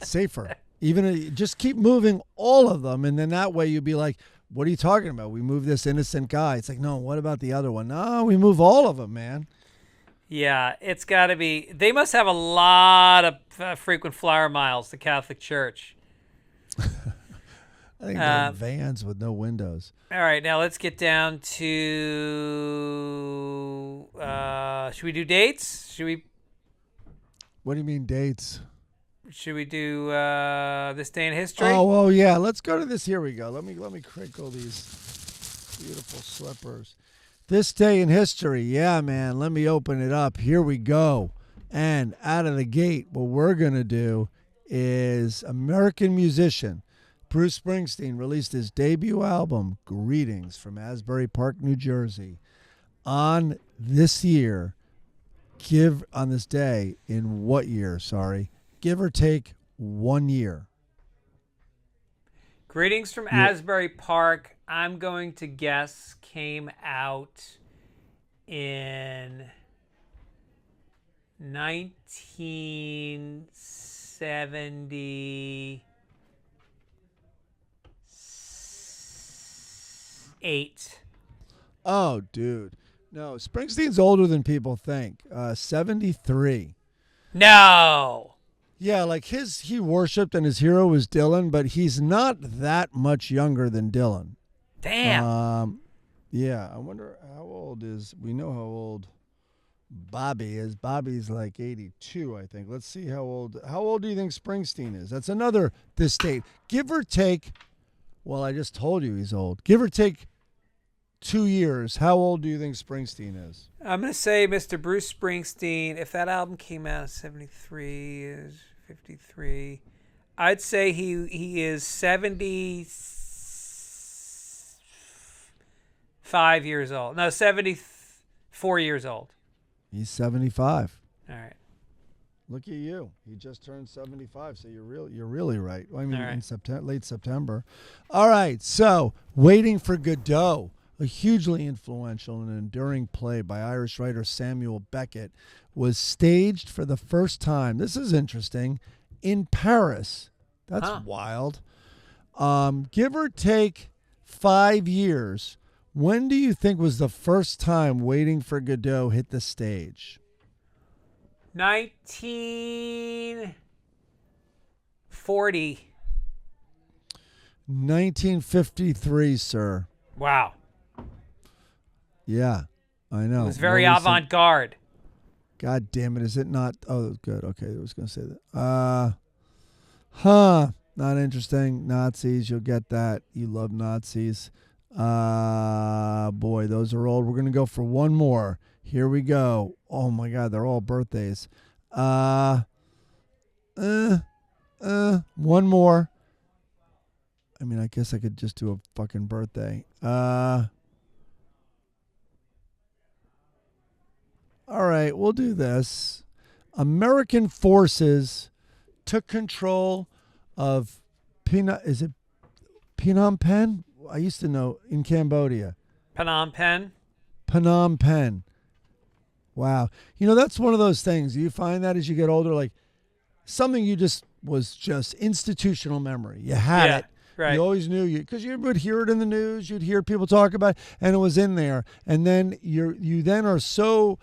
Safer. Even just keep moving all of them, and then that way you'd be like, what are you talking about? We move this innocent guy. It's like, no, what about the other one? No, we move all of them, man. Yeah, it's got to be. They must have a lot of frequent flyer miles, the Catholic Church. I think they're vans with no windows. All right, now let's get down to. Should we do dates? What do you mean dates? Should we do this day in history? Oh, yeah. Let's go to this. Here we go. Let me crinkle these beautiful slippers. This day in history. Yeah, man. Let me open it up. Here we go. And out of the gate, what we're going to do is American musician Bruce Springsteen released his debut album, Greetings from Asbury Park, New Jersey, on this day in what year? Sorry. Give or take 1 year. Greetings from Asbury Park. I'm going to guess came out in 1978. Oh, dude. No, Springsteen's older than people think. 73. No. Yeah, like he worshipped and his hero was Dylan, but he's not that much younger than Dylan. Damn. Yeah, I wonder we know how old Bobby is. Bobby's like 82, I think. Let's see how old do you think Springsteen is? That's another this date. Give or take, well, I just told you he's old. Give or take 2 years. How old do you think Springsteen is? I'm going to say Mr. Bruce Springsteen, if that album came out in 73, is 53. I'd say he is 75 years old. No, 74 years old. He's 75. All right. Look at you. He just turned 75, so you're really right. I mean, All right. in late September. All right, so Waiting for Godot, a hugely influential and enduring play by Irish writer Samuel Beckett, was staged for the first time, this is interesting, in Paris. That's wild. Give or take 5 years, when do you think was the first time Waiting for Godot hit the stage? 1940. 1953, sir. Wow. Yeah, I know. It was very avant-garde. God damn it, is it not? Oh, good. Okay, I was going to say that. Not interesting. Nazis, you'll get that. You love Nazis. Boy, those are old. We're going to go for one more. Here we go. Oh my God, they're all birthdays. One more. I mean, I guess I could just do a fucking birthday. All right, we'll do this. American forces took control of Phnom Penh? I used to know, in Cambodia. Phnom Penh. Phnom Penh. Wow. You know, that's one of those things. You find that as you get older, like something was just institutional memory. You had it. Right. You always knew because you would hear it in the news. You'd hear people talk about it, and it was in there. And then you then are so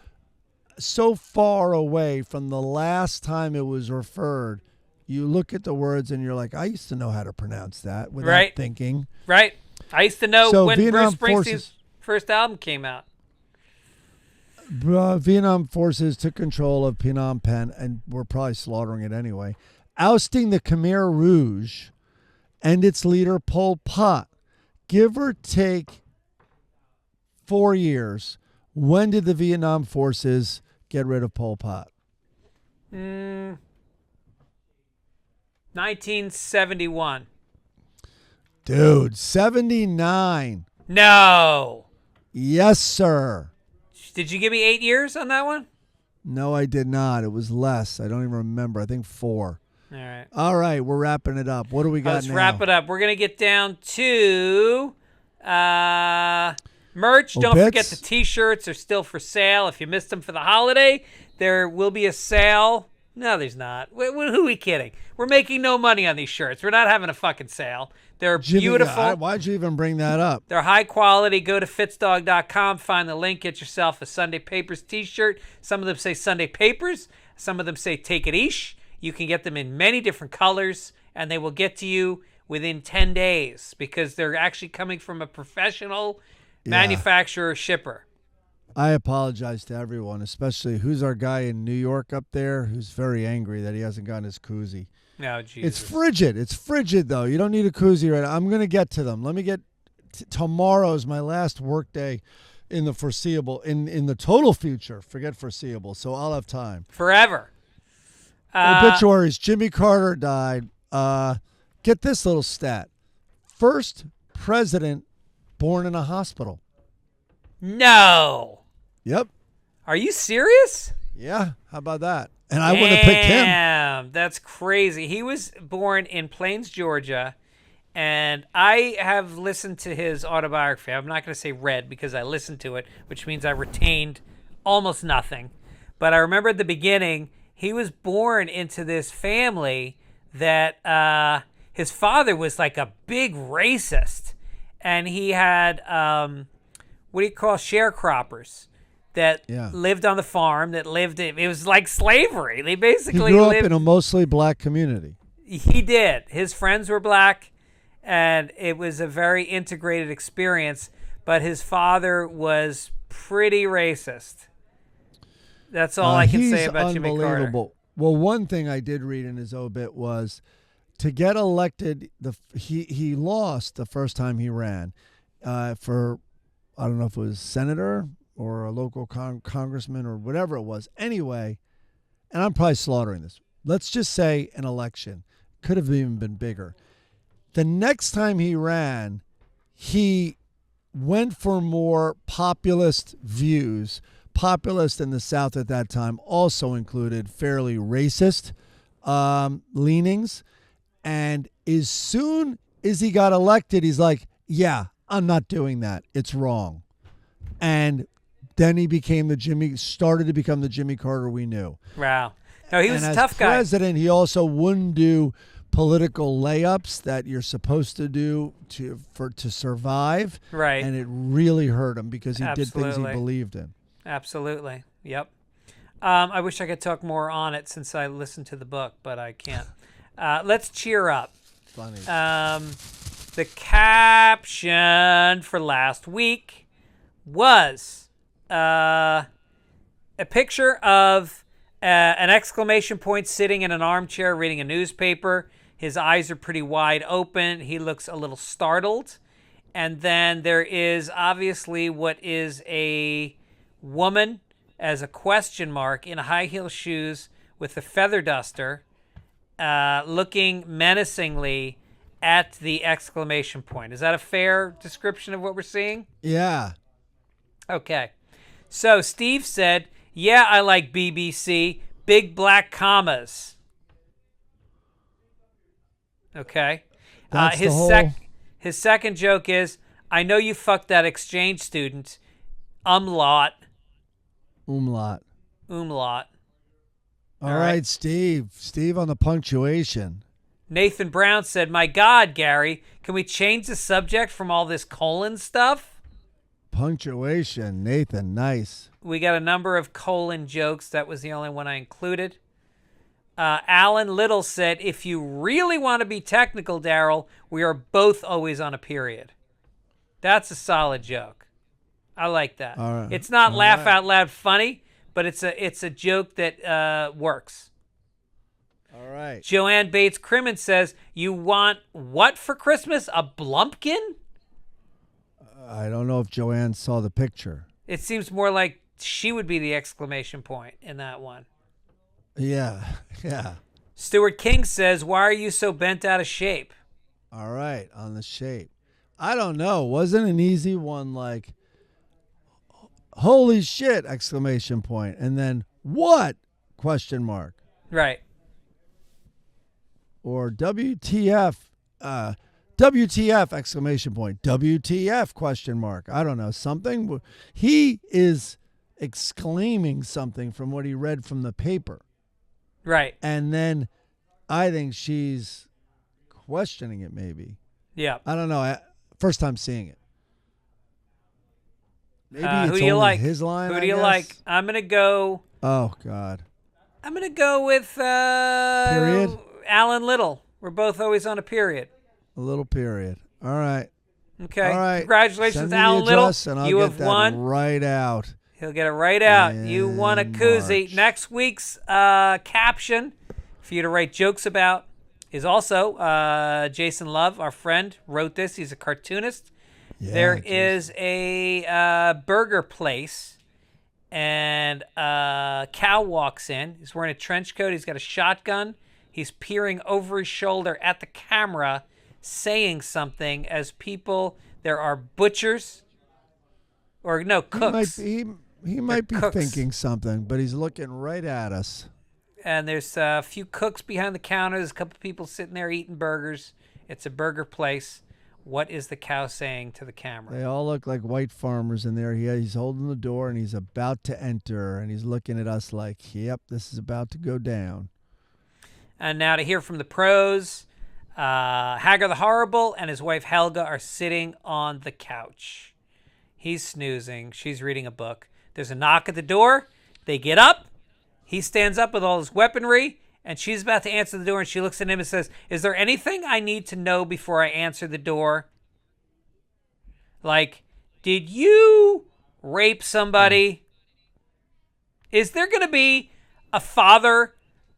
far away from the last time it was referred. You look at the words and you're like, I used to know how to pronounce that without thinking. Right. I used to know when Vietnam Bruce Springsteen's first album came out. Vietnam forces took control of Phnom Penh, and we're probably slaughtering it anyway, ousting the Khmer Rouge and its leader Pol Pot. Give or take 4 years. When did the Vietnam forces get rid of Pol Pot? 1971. Dude, 79. No. Yes, sir. Did you give me 8 years on that one? No, I did not. It was less. I don't even remember. I think 4. All right. All right, we're wrapping it up. What do we got Let's now? wrap it up. We're going to get down to merch. Don't bits? forget the T-shirts are still for sale. If you missed them for the holiday, there will be a sale. No, there's not. Who are we kidding? We're making no money on these shirts. We're not having a fucking sale. They're beautiful. Why'd you even bring that up? They're high quality. Go to fitzdog.com, find the link, get yourself a Sunday Papers t-shirt. Some of them say Sunday Papers. Some of them say Take It Ish. You can get them in many different colors, and they will get to you within 10 days because they're actually coming from a professional manufacturer shipper. I apologize to everyone, especially who's our guy in New York up there who's very angry that he hasn't gotten his koozie. No, Jesus. It's frigid. It's frigid, though. You don't need a koozie right now. I'm going to get to them. Let me get tomorrow's my last work day in the foreseeable, in the total future. Forget foreseeable, so I'll have time. Forever. Obituaries. Jimmy Carter died. Get this little stat. First president born in a hospital. No. Yep. Are you serious? Yeah. How about that? And I wouldn't have picked him. Damn, that's crazy. He was born in Plains, Georgia, and I have listened to his autobiography. I'm not going to say read because I listened to it, which means I retained almost nothing. But I remember at the beginning, he was born into this family that his father was like a big racist, and he had what do you call sharecroppers that lived on the farm, that lived in, it was like slavery. They basically He grew lived up in a mostly black community. He did. His friends were black, and it was a very integrated experience, but his father was pretty racist. That's all I can say about Jimmy Carter. Unbelievable. Well, one thing I did read in his obit was to get elected, he lost the first time he ran for, I don't know if it was senator or a local congressman or whatever it was. Anyway, and I'm probably slaughtering this. Let's just say an election. Could have even been bigger. The next time he ran, he went for more populist views. Populist in the South at that time also included fairly racist leanings. And as soon as he got elected, he's like, yeah, I'm not doing that. It's wrong. And then he started to become the Jimmy Carter we knew. Wow. No, he was a tough guy. As president, he also wouldn't do political layups that you're supposed to do to survive. Right. And it really hurt him because he did things he Absolutely. believed in. Absolutely. Yep. I wish I could talk more on it since I listened to the book, but I can't. Let's cheer up. Funny. The caption for last week was a picture of an exclamation point sitting in an armchair reading a newspaper. His eyes are pretty wide open. He looks a little startled. And then there is obviously what is a woman as a question mark in high heel shoes with a feather duster, looking menacingly at the exclamation point. Is that a fair description of what we're seeing? Yeah. Okay. So Steve said, yeah, I like BBC. Big black commas. Okay. That's the whole... His second joke is, I know you fucked that exchange student. Umlaut. Umlaut. All right, Steve. Steve on the punctuation. Nathan Brown said, my God, Gary, can we change the subject from all this colon stuff? Punctuation. Nathan, nice. We got a number of colon jokes. That was the only one I included. Alan Little said, if you really want to be technical, Daryl, we are both always on a period. That's a solid joke. I like that. All right. It's not All laugh right. out loud funny, but it's a joke that works. All right. Joanne Bates Crimmins says, you want what for Christmas? A blumpkin? I don't know if Joanne saw the picture. It seems more like she would be the exclamation point in that one. Yeah. Stuart King says, why are you so bent out of shape? All right, on the shape. I don't know. Wasn't an easy one like, holy shit, exclamation point. And then, what? Question mark. Right. Or WTF, WTF, exclamation point. WTF, question mark. I don't know. Something. He is exclaiming something from what he read from the paper. Right. And then I think she's questioning it maybe. Yeah. I don't know. First time seeing it. Maybe Who it's do you only like? his line, Who I do you guess. like? I'm going to go. Oh, God. I'm going to go with Period? Alan Little. We're both always on a period. A little period. All right. Okay. All right. Congratulations, Send me Alan the Little. address and I'll You get have that won. right out. He'll get it right out. You won a In koozie. March. Next week's caption for you to write jokes about is also Jason Love, our friend, wrote this. He's a cartoonist. Yeah, There Jason. is a burger place, and a cow walks in. He's wearing a trench coat. He's got a shotgun. He's peering over his shoulder at the camera, saying something as people, there are butchers, or no, cooks. He might be cooks. thinking something, but he's looking right at us. And there's a few cooks behind the counter. There's a couple people sitting there eating burgers. It's a burger place. What is the cow saying to the camera? They all look like white farmers in there. He's holding the door, and he's about to enter, and he's looking at us like, yep, this is about to go down. And now to hear from the pros, Hagar the Horrible and his wife Helga are sitting on the couch. He's snoozing. She's reading a book. There's a knock at the door. They get up. He stands up with all his weaponry, and she's about to answer the door, and she looks at him and says, is there anything I need to know before I answer the door? Like, did you rape somebody? Is there going to be a father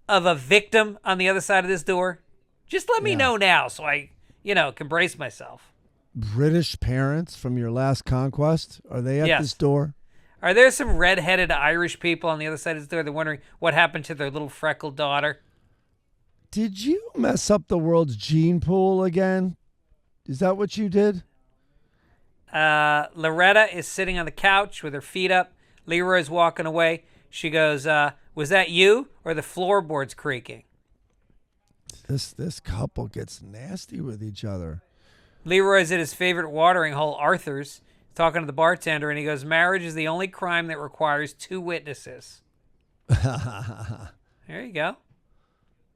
of a victim on the other side of this door? Just let me know now so I, can brace myself. British parents from your last conquest, are they at this door? Are there some red-headed Irish people on the other side of this door? They're wondering what happened to their little freckled daughter. Did you mess up the world's gene pool again? Is that what you did? Loretta is sitting on the couch with her feet up. Leroy's walking away. She goes, was that you or the floorboards creaking? This couple gets nasty with each other. Leroy's at his favorite watering hole, Arthur's, talking to the bartender, and he goes, marriage is the only crime that requires two witnesses. There you go.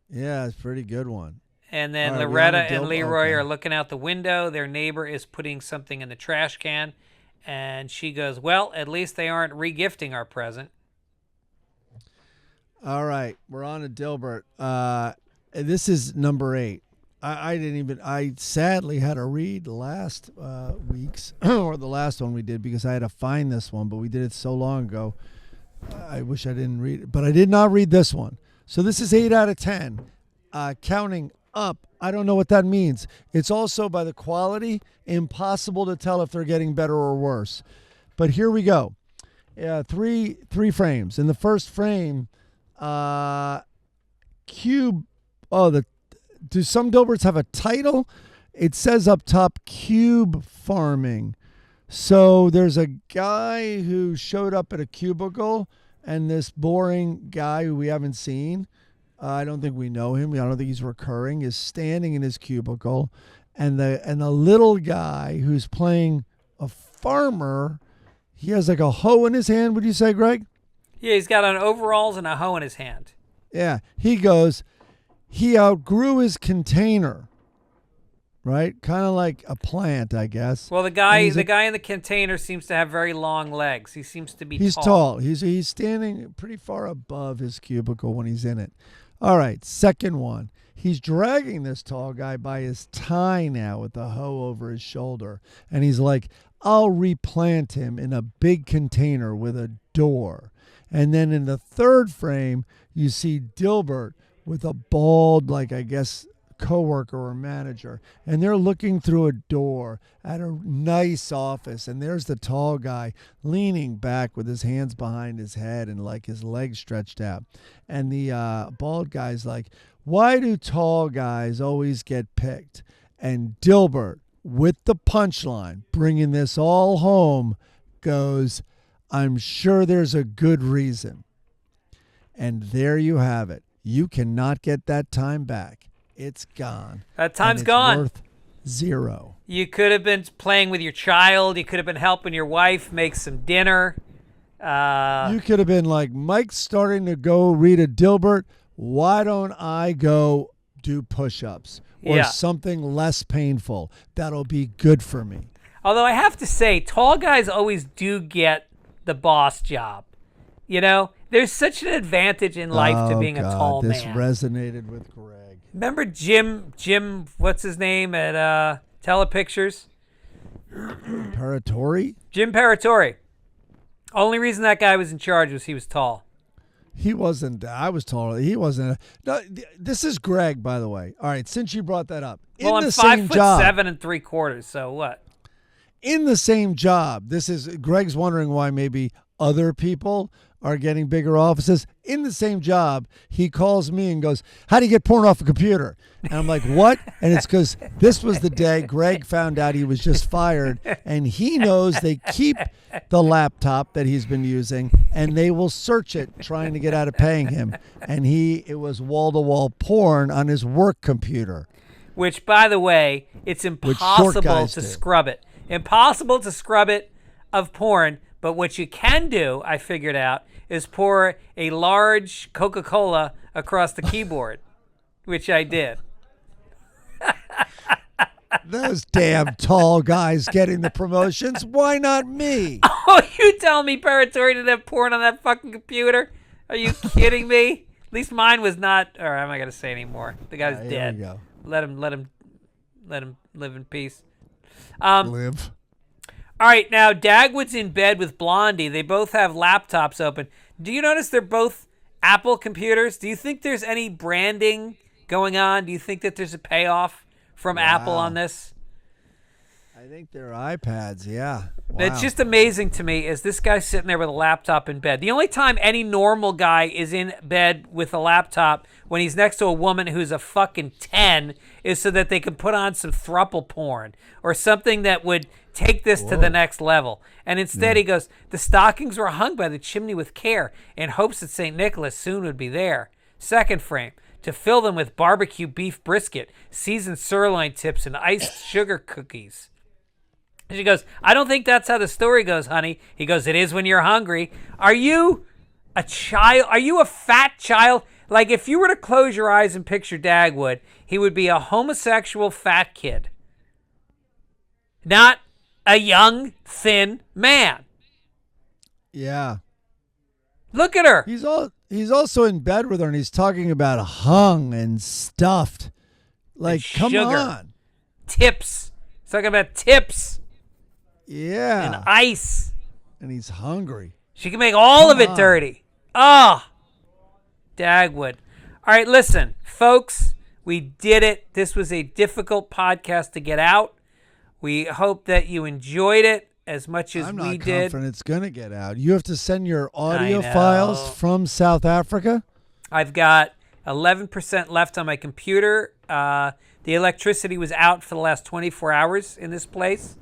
Yeah, it's a pretty good one. And then All right, Loretta we on and a Leroy okay. are looking out the window. Their neighbor is putting something in the trash can. And she goes, well, at least they aren't re-gifting our present. All right, we're on to Dilbert. This is number 8. I sadly had to read last week's, or the last one we did, because I had to find this one, but we did it so long ago. I wish I didn't read it, but I did not read this one. So this is 8 out of 10. Counting up, I don't know what that means. It's also by the quality, impossible to tell if they're getting better or worse. But here we go. Yeah, three frames. In the first frame, cube. Oh, do some Dilberts have a title? It says up top, cube farming. So there's a guy who showed up at a cubicle, and this boring guy who we haven't seen, I don't think we know him, I don't think he's recurring, is standing in his cubicle, and the little guy who's playing a farmer, he has like a hoe in his hand, would you say, Greg? Yeah, he's got on overalls and a hoe in his hand. Yeah, he goes, he outgrew his container. Right, kind of like a plant, I guess. Well, the guy in the container seems to have very long legs. He seems to be he's tall. He's standing pretty far above his cubicle when he's in it. All right, second one. He's dragging this tall guy by his tie now with the hoe over his shoulder, and he's like, "I'll replant him in a big container with a door." And then in the third frame, you see Dilbert with a bald, like I guess, coworker or manager, and they're looking through a door at a nice office, and there's the tall guy leaning back with his hands behind his head and like his legs stretched out, and the bald guy's like, "Why do tall guys always get picked?" And Dilbert, with the punchline, bringing this all home, goes, "I'm sure there's a good reason." And there you have it. You cannot get that time back. It's gone. That time's gone. Worth zero. You could have been playing with your child. You could have been helping your wife make some dinner. You could have been like, Mike's starting to go read a Dilbert. Why don't I go do push-ups or something less painful? That'll be good for me. Although I have to say, tall guys always do get the boss job. You know, there's such an advantage in life to being a tall man. This resonated with Greg. Remember Jim, what's his name at Telepictures? Paratori? Jim Paratori. Only reason that guy was in charge was he was tall. He wasn't. I was taller. He wasn't. No, this is Greg, by the way. All right, since you brought that up. Well, I'm 5'7" 3/4", so what? In the same job. This is Greg's wondering why maybe other people are getting bigger offices. In the same job, he calls me and goes, "How do you get porn off a computer?" And I'm like, "What?" And it's because this was the day Greg found out he was just fired, and he knows they keep the laptop that he's been using, and they will search it trying to get out of paying him. And it was wall-to-wall porn on his work computer. Which, by the way, it's impossible to scrub it. Impossible to scrub it of porn. But what you can do, I figured out, is pour a large Coca-Cola across the keyboard, which I did. Those damn tall guys getting the promotions. Why not me? Oh, you tell me Paratori didn't have porn on that fucking computer? Are you kidding me? At least mine was not. Or am I going to say anymore? The guy's dead. There we go. Let him live in peace. Live. All right, now Dagwood's in bed with Blondie. They both have laptops open. Do you notice they're both Apple computers? Do you think there's any branding going on? Do you think that there's a payoff from Apple on this? I think they're iPads, yeah. Wow. It's just amazing to me is this guy sitting there with a laptop in bed. The only time any normal guy is in bed with a laptop when he's next to a woman who's a fucking 10 is so that they can put on some throuple porn or something that would take this to the next level. And instead he goes, "The stockings were hung by the chimney with care in hopes that St. Nicholas soon would be there." Second frame, to fill them with barbecue beef brisket, seasoned sirloin tips, and iced sugar cookies. And she goes, "I don't think that's how the story goes, honey." He goes, "It is when you're hungry." Are you a child? Are you a fat child? Like if you were to close your eyes and picture Dagwood, he would be a homosexual fat kid. Not a young, thin man. Yeah. Look at her. He's also in bed with her, and he's talking about hung and stuffed. Like, and come sugar. on. Tips. He's talking about tips. Yeah. And ice. And he's hungry. She can make all of it dirty. Ah. Dagwood. All right, listen, folks, we did it. This was a difficult podcast to get out. We hope that you enjoyed it. as much as I'm we not did. confident it's going to get out. You have to send your audio know. files from South Africa? I've got 11% left on my computer. The electricity was out for the last 24 hours in this place.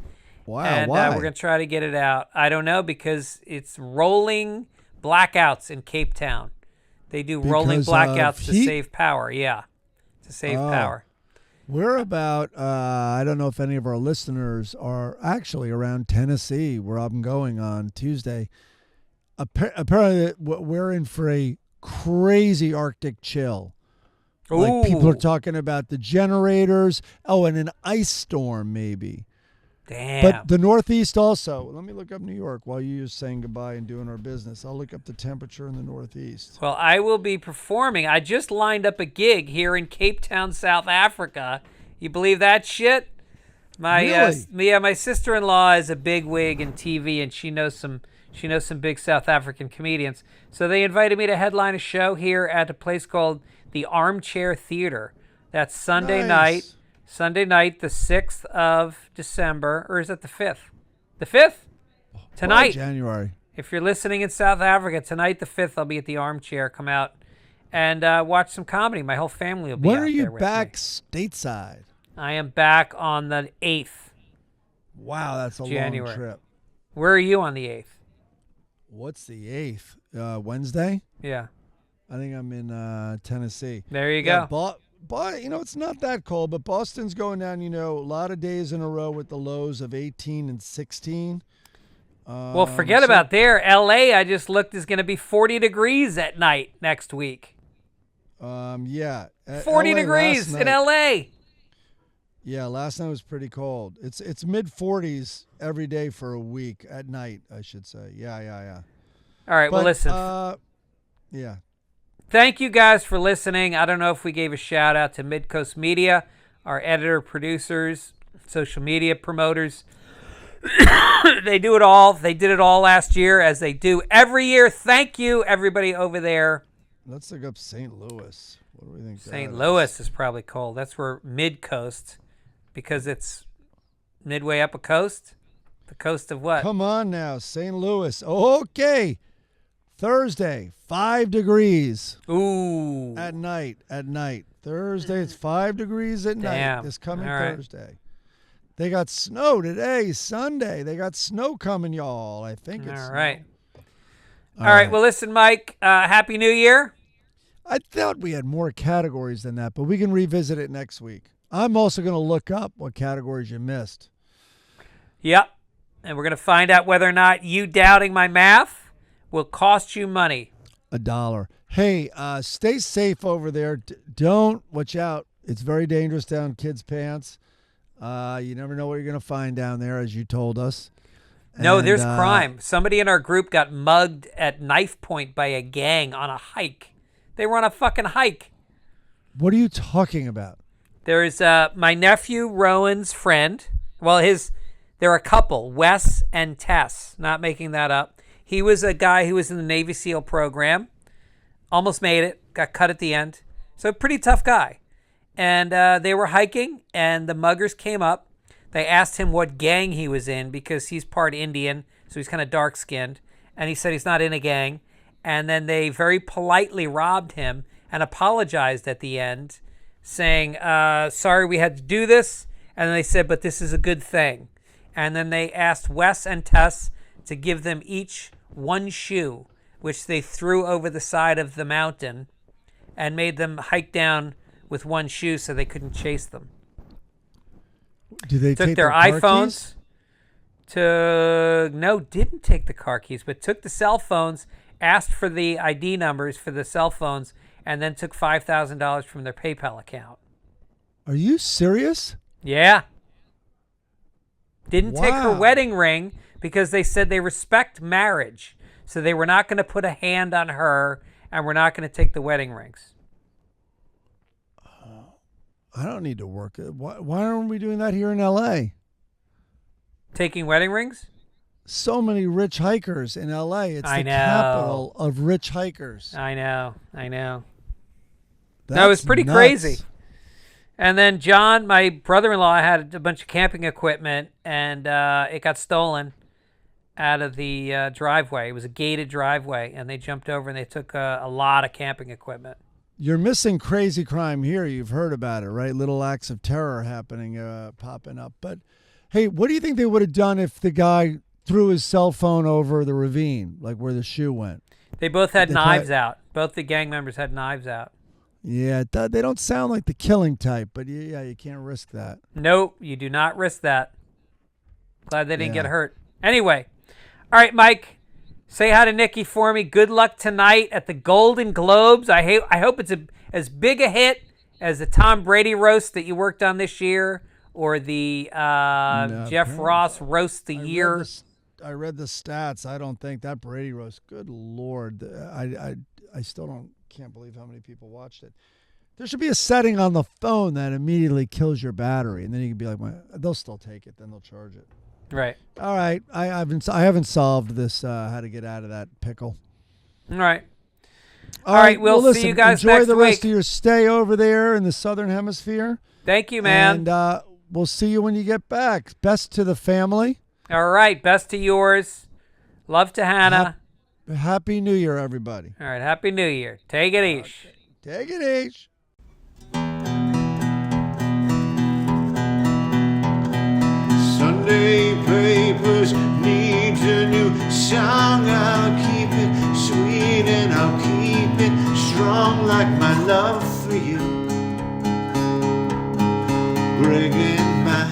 Wow, And why? we're going to try to get it out. I don't know, because it's rolling blackouts in Cape Town. They do rolling Because blackouts of to heat? save power. Yeah, to save power. We're about, I don't know if any of our listeners are actually around Tennessee, where I'm going on Tuesday. Apparently, we're in for a crazy Arctic chill. Like, people are talking about the generators. Oh, and an ice storm, maybe. Damn. But the Northeast also. Let me look up New York while you're saying goodbye and doing our business. I'll look up the temperature in the Northeast. Well, I will be performing. I just lined up a gig here in Cape Town, South Africa. You believe that shit? Really? My sister-in-law is a big wig in TV, and she knows some big South African comedians. So they invited me to headline a show here at a place called the Armchair Theater. That's Sunday night. Sunday night, the 6th of December, or is it the 5th? The 5th? Tonight. Well, January. If you're listening in South Africa, tonight, the 5th, I'll be at the Armchair. Come out and watch some comedy. My whole family will be out there with me. When are you back stateside? I am back on the 8th. Wow, that's a January. long trip. Where are you on the 8th? What's the 8th? Wednesday? Yeah. I think I'm in Tennessee. There you go. But, it's not that cold, but Boston's going down, a lot of days in a row with the lows of 18 and 16. Well, forget about there. L.A., I just looked, is going to be 40 degrees at night next week. Yeah. 40 degrees in L.A. Yeah, last night was pretty cold. It's mid-40s every day for a week at night, I should say. Yeah. All right, well, listen. Yeah. Thank you guys for listening. I don't know if we gave a shout out to Midcoast Media, our editor, producers, social media promoters. They do it all. They did it all last year, as they do every year. Thank you, everybody over there. Let's look up St. Louis. What do we think? St. Louis is probably cold. That's where Midcoast, because it's midway up a coast. The coast of what? Come on now, St. Louis. Okay. Thursday, 5 degrees. Ooh. At night. Thursday, it's 5 degrees at night. This coming Thursday. They got snow today, Sunday. They got snow coming, y'all. I think it's all right. All right. Well, listen, Mike. Happy New Year. I thought we had more categories than that, but we can revisit it next week. I'm also going to look up what categories you missed. Yep. And we're going to find out whether or not you doubting my math will cost you money. $1. Hey, stay safe over there. Don't watch out. It's very dangerous down kids' pants. You never know what you're going to find down there, as you told us. No, there's crime. Somebody in our group got mugged at knife point by a gang on a hike. They were on a fucking hike. What are you talking about? There's my nephew Rowan's friend. Well, they're a couple, Wes and Tess. Not making that up. He was a guy who was in the Navy SEAL program. Almost made it. Got cut at the end. So pretty tough guy. And they were hiking, and the muggers came up. They asked him what gang he was in, because he's part Indian, so he's kind of dark-skinned. And he said he's not in a gang. And then they very politely robbed him and apologized at the end, saying, sorry we had to do this. And then they said, but this is a good thing. And then they asked Wes and Tess to give them each one shoe, which they threw over the side of the mountain and made them hike down with one shoe so they couldn't chase them. Do they took take their car iPhones? keys? Didn't take the car keys, but took the cell phones, asked for the ID numbers for the cell phones, and then took $5,000 from their PayPal account. Are you serious? Yeah. Didn't take her Wow. wedding ring because they said they respect marriage. So they were not going to put a hand on her, and we're not going to take the wedding rings. I don't need to work. Why aren't we doing that here in L.A.? Taking wedding rings? So many rich hikers in L.A. It's I the know. capital of rich hikers. I know. No, it That's was pretty nuts. crazy. And then John, my brother-in-law, had a bunch of camping equipment, and it got stolen. out of the driveway. It was a gated driveway, and they jumped over and they took a lot of camping equipment. You're missing crazy crime here. You've heard about it, right? Little acts of terror happening, popping up. But, hey, what do you think they would have done if the guy threw his cell phone over the ravine, like where the shoe went? They both had knives out. Both the gang members had knives out. Yeah, they don't sound like the killing type, but yeah, you can't risk that. Nope, you do not risk that. Glad they didn't get hurt. Anyway, all right, Mike, say hi to Nikki for me. Good luck tonight at the Golden Globes. I hope it's as big a hit as the Tom Brady roast that you worked on this year, or the Jeff Ross roast the year. I read the stats. I don't think that Brady roast. Good Lord, I still can't believe how many people watched it. There should be a setting on the phone that immediately kills your battery, and then you can be like, they'll still take it. Then they'll charge it. Right. All right. I haven't solved this. How to get out of that pickle. All right. All right. We'll see you guys next week. Enjoy the rest of your stay over there in the Southern Hemisphere. Thank you, man. And we'll see you when you get back. Best to the family. All right. Best to yours. Love to Hannah. Happy New Year, everybody. All right. Happy New Year. Take it easy. Take it easy. Sunday papers needs a new song. I'll keep it sweet and I'll keep it strong like my love for you. Greg and Matt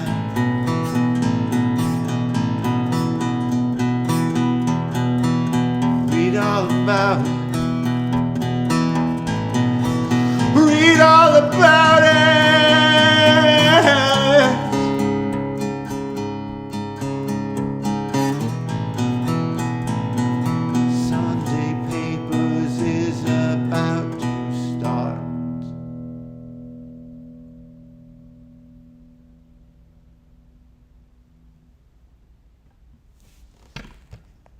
read all about